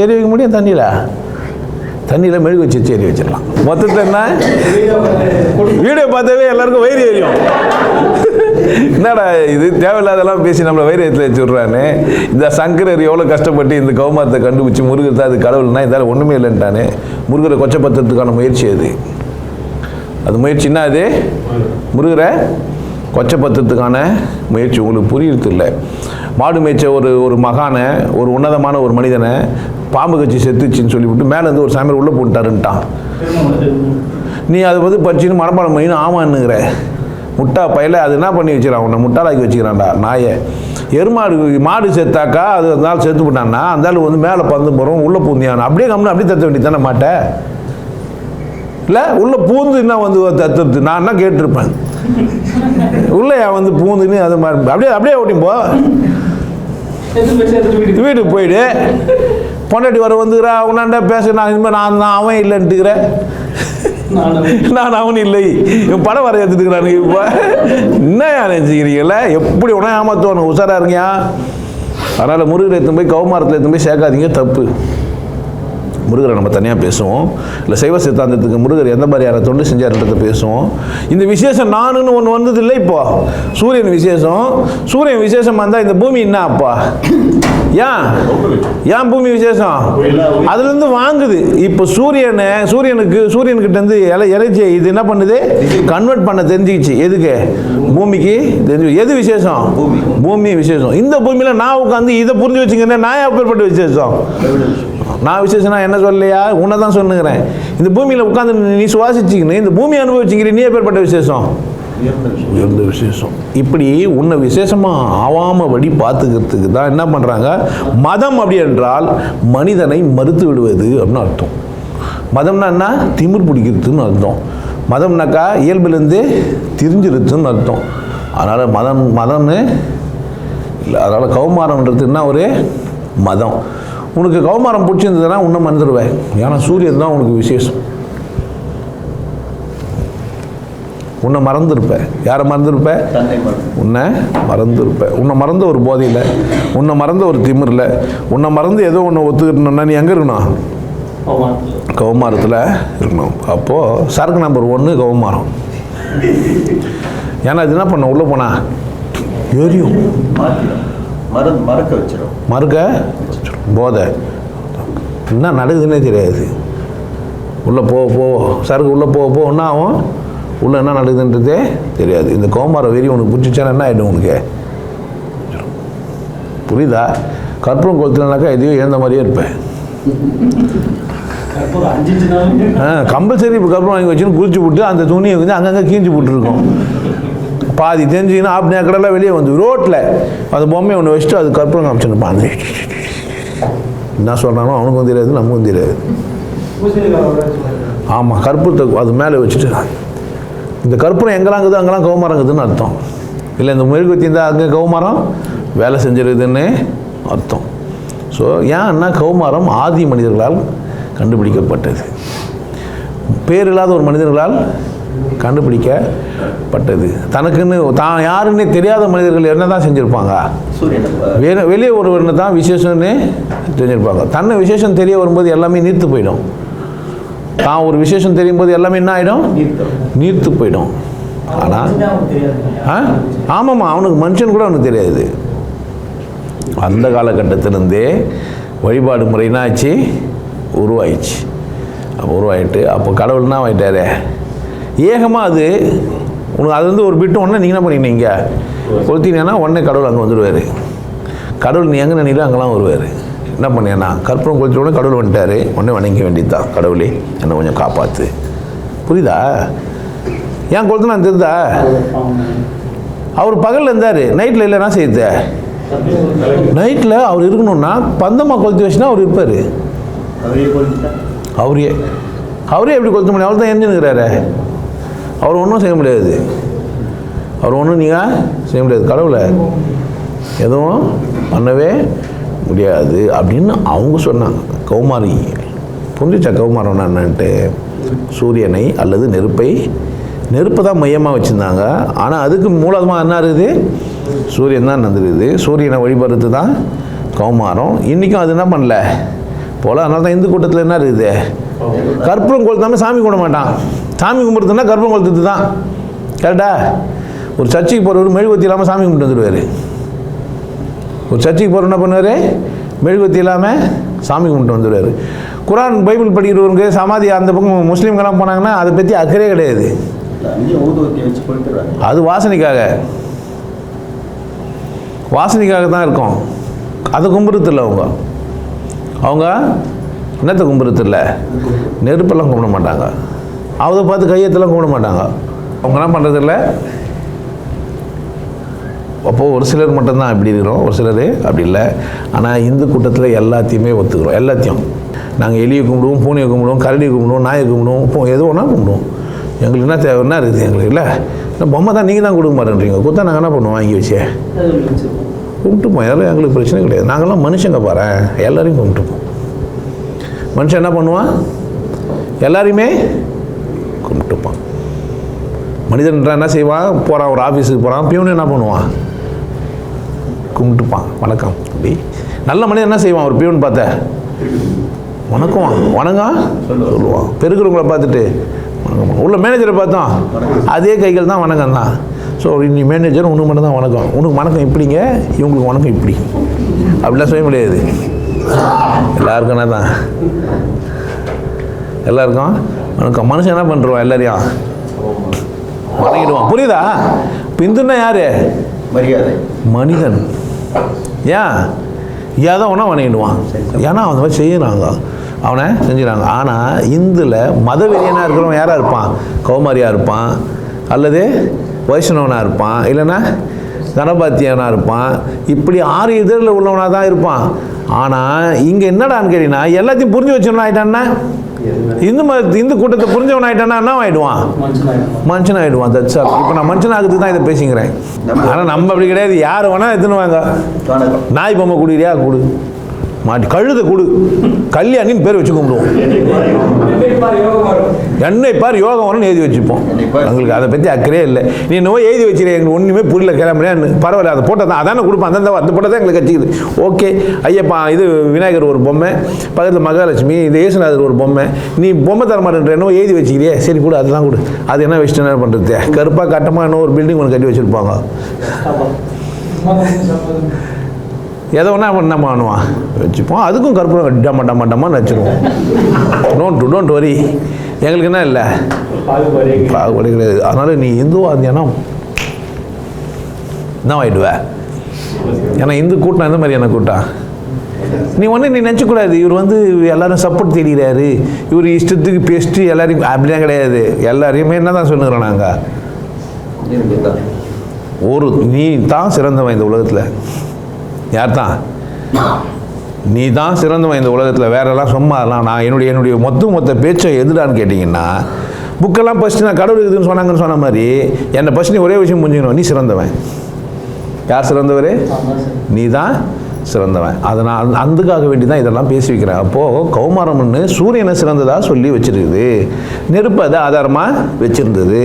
எரி வைக்க முடியும்? தண்ணியில் மெழுகு வச்சு எரி வச்சிடலாம். மொத்தத்தில் என்ன, வீடியோ பார்த்தாவே எல்லாருக்கும் வயிறு எரியும். என்னடா இது தேவையில்லாதெல்லாம் பேசி நம்மளை வைரத்தில் வச்சு விட்றானே. இந்த சங்கரர் எவ்வளோ கஷ்டப்பட்டு இந்த கௌமாரத்தை கண்டுபிடிச்சி முருகர் தான் அது கடவுள்னா இதால் ஒன்றுமே இல்லைன்ட்டானே. முருகரை கொச்சப்படுத்துறதுக்கான முயற்சி அது முயற்சின்னா அது முருகரை கொச்சப்படுத்துறதுக்கான முயற்சி. உங்களுக்கு புரியுறது இல்லை. மாடு மேய்ச்ச ஒரு மகானை, ஒரு உன்னதமான ஒரு மனிதனை பாம்பு கட்சி செத்துச்சின்னு சொல்லிவிட்டு மேலேருந்து ஒரு சாமியார் உள்ளே போட்டாருன்ட்டான். நீ அதை வந்து படிச்சுன்னு மனப்பாடம் பண்ணின்னு ஆமான்னுங்கிற முட்டா பையில அது என்ன பண்ணி வச்சுக்கிறான், உன்னை முட்டாளாக்கி வச்சுக்கிறான்டா நாயை. மாடு செத்தாக்கா அது அந்த நாள் செத்து போட்டான்னா அந்த ஆள் வந்து மேலே பந்து போகிறோம் உள்ளே பூந்தியான் அப்படியே கம்னு அப்படியே தத்த வேண்டி தானே மாட்டேன் இல்லை? உள்ளே பூந்து என்ன வந்து தத்துறது நான் என்ன கேட்டிருப்பேன். உள்ளே வந்து பூந்துன்னு அது மாதிரி அப்படியே ஓட்டிப்போ. வீட்டுக்கு போயிடு. பொண்டாட்டி வர வந்துக்கிறா, அவனாண்ட பேச, நான் இனிமேல் நான் அவன் இல்லைன்ட்டுக்கிறேன், நான் அவன் இல்லை, இவன் படம் வர எடுத்துக்கிறானு. இப்போ என்ன நினச்சிக்கிறீங்கள? எப்படி உடனே ஏமாத்துவானு, உஷாரா இருங்கயா. அதனால் முருகரை எடுத்துன்னு போய் கௌமாரத்தில் எடுத்துன்னு போய் சேர்க்காதீங்க, தப்பு. முருகரை நம்ம தனியாக பேசுவோம், இல்லை சைவ சித்தாந்தத்துக்கு முருகர் எந்த மாதிரியான தொண்டு செஞ்சார்ன்றதை பேசுவோம். இந்த விசேஷம் நானுன்னு ஒன்று வந்தது இல்லை. இப்போ சூரியன் விசேஷம், சூரியன் விசேஷமாக இருந்தால் இந்த பூமி என்ன அப்பா? ஏன் பூமி விசேஷம்? அதுலேருந்து வாங்குது. இப்போ சூரியனுக்கிட்டேருந்து இறைச்சியை இது என்ன பண்ணுது? கன்வெர்ட் பண்ண தெரிஞ்சுக்கிச்சு. எதுக்கு? பூமிக்கு தெரிஞ்சு. எது விசேஷம்? பூமி விசேஷம். இந்த பூமியில் நான் உட்காந்து இதை புரிஞ்சு வச்சுக்கிறேன். நான் எப்பேற்பட்ட விசேஷம்? நான் விசேஷம்னா என்ன சொல்லலையா? உன்னை தான் சொன்னுங்கிறேன். இந்த பூமியில் உட்காந்து நீ சுவாசிச்சிக்கணும், இந்த பூமியை அனுபவிச்சுக்கிற நீ எப்பேற்பட்ட விசேஷம்? உயர்ந்த விசேஷம். இப்படி உன்னை விசேஷமாக ஆவாமல் வழி பார்த்துக்கிறதுக்கு தான் என்ன பண்ணுறாங்க? மதம் அப்படி என்றால் மனிதனை மறுத்து விடுவது அப்படின்னு அர்த்தம். மதம்னா என்ன? திமிர் பிடிக்கிறதுன்னு அர்த்தம். மதம்னாக்கா இயல்புலேருந்து திரிஞ்சிருச்சுன்னு அர்த்தம். அதனால் மதம்னு இல்லை. அதனால் கௌமாரம்ன்றது என்ன? ஒரு மதம். உனக்கு கௌமாரம் பிடிச்சிருந்ததுன்னா உன்னை மறந்துடுவேன். ஏன்னா சூரியன் தான் உனக்கு விசேஷம். உன்னை மறந்துருப்ப. யாரை மறந்துருப்ப? உன்னை மறந்துருப்ப. உன்னை மறந்த ஒரு போதையில், உன்னை மறந்த ஒரு திமிரில், உன்னை மறந்து ஏதோ ஒன்று ஒத்துக்கிட்டணும்னா நீ எங்கே இருக்கணும்? கௌமாரத்தில் இருக்கணும். அப்போது சரக்கு நம்பர் 1 கௌமாரம். ஏன்னா அது என்ன பண்ண? உள்ளே போனா எரியும், மறக்க போதை என்ன நடக்குதுன்னே தெரியாது. உள்ளே சரக்கு உள்ளே போக என்ன ஆகும்? உள்ளே என்ன நடக்குதுன்றதே தெரியாது. இந்த கௌமார வெறி உனக்கு பிடிச்சிச்சானா என்ன ஆகிடும்? உனக்கு புரியுதா? கற்பூரம் கொளுத்துலனாக்கா எதையும் இழந்த மாதிரியே இருப்பேன். கம்பல்சரி இப்போ கற்பூரம் வாங்கி வச்சுன்னு குளிச்சு விட்டு அந்த துணியை வந்து அங்கங்கே கீஞ்சி போட்டுருக்கோம். பாதி தெரிஞ்சிங்கன்னா ஆப்னியா கடைலாம் வெளியே வந்து ரோட்டில் அந்த பொம்மையை ஒன்று வச்சுட்டு அது கற்பூரம் காமிச்சுருப்பான். என்ன சொல்கிறானோ அவனுக்கும் தெரியாது, நமக்கும் தெரியாது. ஆமாம், கற்பூரத்தை அது மேலே வச்சுட்டு இந்த கற்பூரம் எங்கெல்லாம் இருக்குது அங்கெல்லாம் கௌமாரங்குதுன்னு அர்த்தம். இல்லை இந்த மெழுகுவத்தி இருந்தால் அங்கே கௌமாரம் வேலை செஞ்சிருக்குதுன்னு அர்த்தம். ஸோ ஏன்னா கௌமாரம் ஆதி மனிதர்களால் கண்டுபிடிக்கப்பட்டது. பேர் இல்லாத ஒரு மனிதர்களால் கண்டுபிடிக்கப்பட்டது. தனக்குன்னு தான் யாருன்னே தெரியாத மனிதர்கள் என்ன தான் செஞ்சுருப்பாங்க? வெளியே ஒருவர்னு தான் விசேஷம்னு தெரிஞ்சிருப்பாங்க. தன்னை விசேஷம் தெரிய வரும்போது எல்லாமே நீர்த்து போயிடும். தான் ஒரு விசேஷம் தெரியும் போது எல்லாமே என்ன ஆகிடும்? நீர்த்து போயிடும். ஆனால் ஆமாம்மா, அவனுக்கு மனுஷன் கூட அவனுக்கு தெரியாது. அந்த காலகட்டத்திலேருந்தே வழிபாடு முறைனா ஆச்சு, உருவாயிடுச்சு. அப்போ உருவாயிட்டு அப்போ கடவுள்னா ஆகிட்டாரு ஏகமாக. அது உனக்கு அது வந்து ஒரு பிட்டு ஒன்று நீங்கள் என்ன பண்ணிக்கிங்க கொளுத்தினீங்கன்னா உடனே கடவுள் அங்கே வந்துடுவார். கடவுள் நீ எங்கே நினைக்கிறோ அங்கெல்லாம் வருவார். என்ன பண்ணேன்னா கற்பூரம் கொளுத்த உடனே கடவுள் வந்துட்டார். உடனே வணங்க வேண்டியது தான், கடவுளே என்னை கொஞ்சம் காப்பாற்று. புரியுதா? ஏன் கொளுத்துனா தெரியுதா? அவர் பகலில் இருந்தார், நைட்டில் இல்லைன்னா செய்யுது. நைட்டில் அவர் இருக்கணும்னா பந்தமாக கொளுத்தி வச்சுன்னா அவர் இருப்பார். அவரே எப்படி கொளுத்த முடியும்? அவர் தான் எரிஞ்சுன்னுக்கிறாரு. அவர் ஒன்றும் செய்ய முடியாது. அவர் ஒன்றும் நீங்கள் செய்ய முடியாது. கடவுளை எதுவும் பண்ணவே முடியாது அப்படின்னு அவங்க சொன்னாங்க. கௌமாரி புரிஞ்சிச்சா? கௌமாரம்னா என்னன்ட்டு சூரியனை அல்லது நெருப்பை தான் மையமாக வச்சுருந்தாங்க. ஆனால் அதுக்கு மூலமாக என்ன இருக்குது? சூரியன் தான் நடந்துருக்குது. சூரியனை வழிபடுறது தான் கௌமாரம். இன்றைக்கும் அது என்ன பண்ணல போல். அதனால தான் இந்து கூட்டத்தில் என்ன இருக்குது? கற்பூரம் கொளுத்தாமல் சாமி கும்பிட மாட்டான். சாமி கும்பிட்றதுனா கற்பூரம் கொளுத்துறது தான். கரெக்டா? ஒரு சர்ச்சைக்கு போகிறவர் மெழுகுவத்தி இல்லாமல் சாமி கும்பிட்டு வந்துடுவார். ஒரு சர்ச்சைக்கு போகிற என்ன பண்ணுவார்? மெழுகுவத்தி இல்லாமல் சாமி கும்பிட்டு வந்துடுவார். குரான் பைபிள் படிக்கிறவங்க சமாதி அந்த பக்கம் முஸ்லீம்கெல்லாம் போனாங்கன்னா அதை பற்றி அக்கறையே கிடையாது. அது வாசனைக்காக தான் இருக்கும். அதை கும்பிட்றதில்ல அவங்க என்னத்தை கும்பிட்றதில்ல, நெருப்பெல்லாம் கும்பிட மாட்டாங்க. அதை பார்த்து கையெழுத்தெல்லாம் கும்பிட மாட்டாங்க. அவங்க என்ன பண்ணுறதில்ல. அப்போது ஒரு சிலர் மட்டும்தான் இப்படி இருக்கிறோம், ஒரு சிலர் அப்படி இல்லை. ஆனால் இந்து கூட்டத்தில் எல்லாத்தையுமே ஒத்துக்கிறோம். எல்லாத்தையும் நாங்கள் எலியை கும்பிடுவோம், பூனையை கும்பிடுவோம், கரடியை கும்பிடுவோம், நாயை கும்பிடுவோம், எது ஒன்றா கும்பிடுவோம். எங்களுக்கு என்ன தேவை என்ன இருக்குது? எங்களுக்கு இல்லை பொம்மை தான் நீங்கள் தான் கொடுக்க மாட்டேன்றீங்க. கொடுத்தா நாங்கள் என்ன பண்ணுவோம்? வாங்கி வச்சே கும்பிட்டுப்போம். யாரும் எங்களுக்கு பிரச்சனை கிடையாது. நாங்கள்லாம் மனுஷங்க பாரு, எல்லாரையும் கும்பிட்டுப்போம். மனுஷன் என்ன பண்ணுவான்? எல்லாரையுமே கும்பிட்டுப்பான். மனிதன் என்ன செய்வான்? போகிறான், ஒரு ஆஃபீஸுக்கு போகிறான், பியூன் என்ன பண்ணுவான்? கும்பிட்டுப்பான், வணக்கம் அப்படி. நல்ல மனிதன் என்ன செய்வான்? ஒரு பியூன் பார்த்த வணக்கம் வணங்க சொல்லுவான். பெருக்கிறவங்கள பார்த்துட்டு வணக்கம். உள்ள மேனேஜரை பார்த்தோம், அதே கைகள் தான் வணக்கம் தான். ஸோ நீ மேனேஜர், உனக்கு மட்டும் தான் வணக்கம். உனக்கு வணக்கம் இப்படிங்க, இவங்களுக்கு வணக்கம் இப்படி, அப்படிலாம் சொல்ல முடியாது. எல்லாருக்கும் என்ன தான், எல்லாருக்கும் வணக்கம். மனுஷன் என்ன பண்ணுறான்? எல்லாரையும் வணங்கிடுவான். புரியுதா? பிந்துன்னா யாரு? மரியாதை மனிதன். ஏன் ஏதோ ஒன்றா வணங்கிடுவான். ஏன்னா அவன் மாதிரி செய்யறாங்க, அவனை செஞ்சுறாங்க. ஆனால் இந்துல மதவெறியனாக இருக்கிறவன் யாராக இருப்பான்? கௌமாரியாக இருப்பான், அல்லது வைஷ்ணவனாக இருப்பான், இல்லைன்னா கணபாத்தியனாக இருப்பான். இப்படி 6 இதழில் உள்ளவனாக தான் இருப்பான். ஆனால் இங்கே என்னடான்னு கேட்டீங்கன்னா, எல்லாத்தையும் புரிஞ்சு வச்சவன் ஆகிட்டான்னா, இந்து கூட்டத்தை புரிஞ்சவன் ஆகிட்டான்னா என்ன ஆகிடுவான்? மனுஷன் ஆகிடுவான். That's all. இப்போ நான் மனுஷனாகிறதுக்கு தான் இதை பேசிக்கிறேன். ஆனால் நம்ம அப்படி கிடையாது. யார் வேணால் எடுத்துன்னு வாங்க. நாய் பொம்மை குடிக்கிறியா? கொடு. மாட்டி கழுத கொடு. கல்யாணின்னு பேர் வச்சு கும்பிடுவோம். என்னை பார் யோகம் வரும்னு எழுதி வச்சுப்போம். எங்களுக்கு அதை பற்றி அக்கறையே இல்லை. நீ என்னவோ எழுதி வச்சுருக்க, எங்களுக்கு ஒன்றுமே புரியல, கிளம்புறேன்னு. பரவாயில்ல, அதை போட்டால் தான் அதானே கொடுப்பேன். அந்த போட்டால் தான் எங்களுக்கு கட்சிக்குது. ஓகே ஐயப்பா, இது விநாயகர் ஒரு பொம்மை, பக்கத்தில் மகாலட்சுமி, இது ஏசுநாதர் ஒரு பொம்மை, நீ பொம்மை தர மாட்டேன்ற என்னவோ எழுதி வச்சுக்கிறியே, சரி கொடு, அதுதான் கொடு. அது என்ன வச்சுட்டு என்ன பண்ணுறது? கருப்பாக கட்டமாக என்ன ஒரு பில்டிங் ஒன்று கட்டி வச்சுருப்பாங்க. எதை ஒன்றா என்ன பண்ணுவான்? வச்சுப்போம். அதுக்கும் கற்பூரம் டம்மான்னு வச்சுருவோம். Don't worry. எங்களுக்கு என்ன இல்லை, பாகுபாடு கிடையாது. அதனால் நீ இந்துவாக இருந்தியானா என்ன ஆகிடுவ? ஏன்னா இந்து கூட்டம் எந்த மாதிரி என்ன கூட்டம்? நீ நினச்சக்கூடாது இவர் எல்லாரும் சப்போர்ட் தேடுகிறாரு, இவர் இஷ்டத்துக்கு பேசிட்டு எல்லாரையும் அப்படிலாம் கிடையாது. எல்லாரையுமே என்ன தான் சொல்லுகிறோம் நாங்கள்? நீ தான் சிறந்தவன் இந்த உலகத்தில். யார் தான்? நீ தான் சிறந்தவன் இந்த உலகத்தில். வேறெல்லாம் சும்மா அதெல்லாம் நான் என்னுடைய மொத்த பேச்சை எதுடான்னு கேட்டிங்கன்னா, புக்கெல்லாம் ஃபஸ்ட்டு நான் கடவுள் இருக்குதுன்னு சொன்னாங்கன்னு சொன்ன மாதிரி என்னை ஃபஸ்ட் நீ ஒரே விஷயம் புரிஞ்சுக்கணும், நீ சிறந்தவன். யார் சிறந்தவர்? நீ தான் சிறந்தவன். அதனால் அதுக்காக வேண்டி தான் இதெல்லாம் பேசி வைக்கிறேன். அப்போது கௌமாரம்னு சூரியனை சிறந்ததாக சொல்லி வச்சுருக்குது, நெருப்பு அதை ஆதாரமாக வச்சுருந்தது,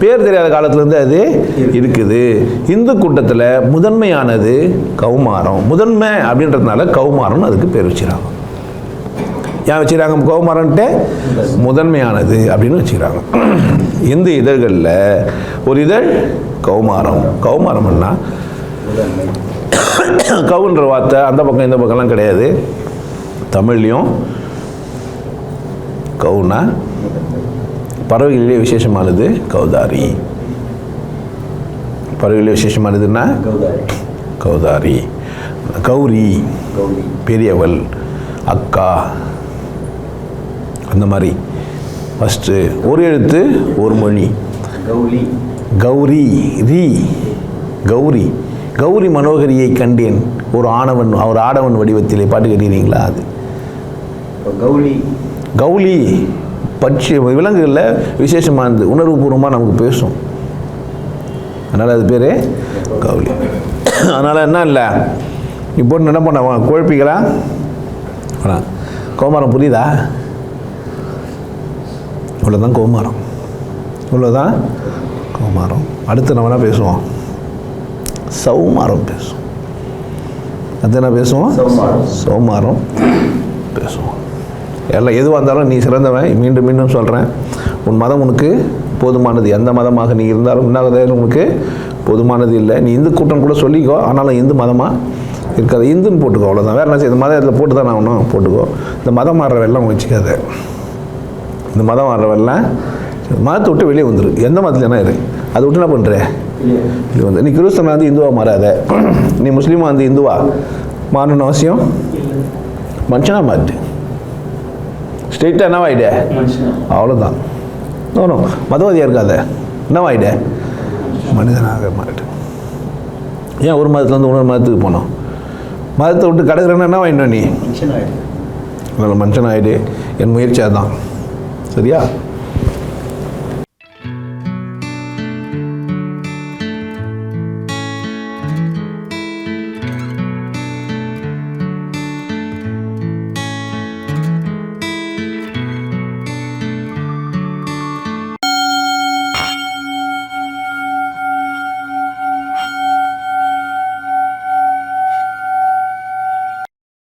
பேர் தெரியாத காலத்துலேருந்து அது இருக்குது. இந்து கூட்டத்தில் முதன்மையானது கௌமாரம். முதன்மை அப்படின்றதுனால கௌமாரம்னு அதுக்கு பேர் வச்சுக்கிறாங்க. ஏன் வச்சுக்கிறாங்க கௌமாரன்ட்டு? முதன்மையானது அப்படின்னு வச்சுக்கிறாங்க. இந்து இதழ்களில் ஒரு இதழ் கௌமாரம். கௌமாரம்னா கவுன்ற வார்த்தை அந்த பக்கம் இந்த பக்கம்லாம் கிடையாது. தமிழ்லையும் கவுனா பறவைகளிலே விசேஷமானது கௌதாரி. பறவைகளிலே விசேஷமானதுன்னா கௌதாரி. கௌரி பெரியவள், அக்கா, அந்த மாதிரி. ஃபஸ்ட்டு ஒரு எழுத்து ஒரு மொழி. கௌரி ரீ கௌரி. கௌரி மனோகரியை கண்டேன் ஒரு ஆடவன் வடிவத்திலே. பாட்டு கேட்டீங்களா? அது கௌலி பட்சி விலங்குகளில் விசேஷமானது, உணர்வுபூர்வமாக நமக்கு பேசும். அதனால் அது பேர் கௌலி. அதனால் என்ன இல்லை, இப்போ என்ன பண்ண குழப்பிகளா? கௌமாரம் புரியுதா? இவ்வளோதான் கௌமாரம். இவ்வளோதான் கௌமாரம். அடுத்து நம்ம என்ன பேசுவோம்? சௌமாரம் பேசுவோம். அது என்ன பேசுவோம்? சௌமாரம் பேசுவோம். எல்லாம் எதுவாக இருந்தாலும் நீ சிறந்தவன். மீண்டும் மீண்டும் சொல்கிறேன், உன் மதம் உனக்கு போதுமானது. எந்த மதமாக நீ இருந்தாலும் உன்னாக உனக்கு போதுமானது இல்லை. நீ இந்து கூட்டம் கூட சொல்லிக்கோ, ஆனாலும் இந்து மதமாக இருக்காது. இந்துன்னு போட்டுக்கோ, அவ்வளோதான். வேறு என்ன செய்ய? இந்த மதம் இதில் போட்டு தான் ஆகணும், போட்டுக்கோ. இந்த மதம் மாறுறவெல்லாம் வச்சுக்காத. இந்த மதம் மாறுறவெல்லாம் மதத்தை விட்டு வெளியே வந்துரு. எந்த மதத்தில் என்ன இரு, அதை விட்டு என்ன பண்ணுற? இது நீ கிறிஸ்தவனாக இந்துவாக மாறாத, நீ முஸ்லீமாக இந்துவா மாறணும்னு அவசியம். மனுஷனாக மாறிட்டு ஸ்ட்ரெயிட்டாக என்னவாயிட? அவ்வளோதான். நோ மதவாதியாக இருக்காத, என்னவாயிட? மனிதனாக மாறிட்டு. ஏன் ஒரு மதத்துலேருந்து இன்னொரு மதத்துக்கு போனோம்? மதத்தை விட்டு கிடக்குறேன்னா என்ன வாங்கிட்டோம்? நீ மனுஷன் ஆகிடு. என் முயற்சி அதுதான். சரியா?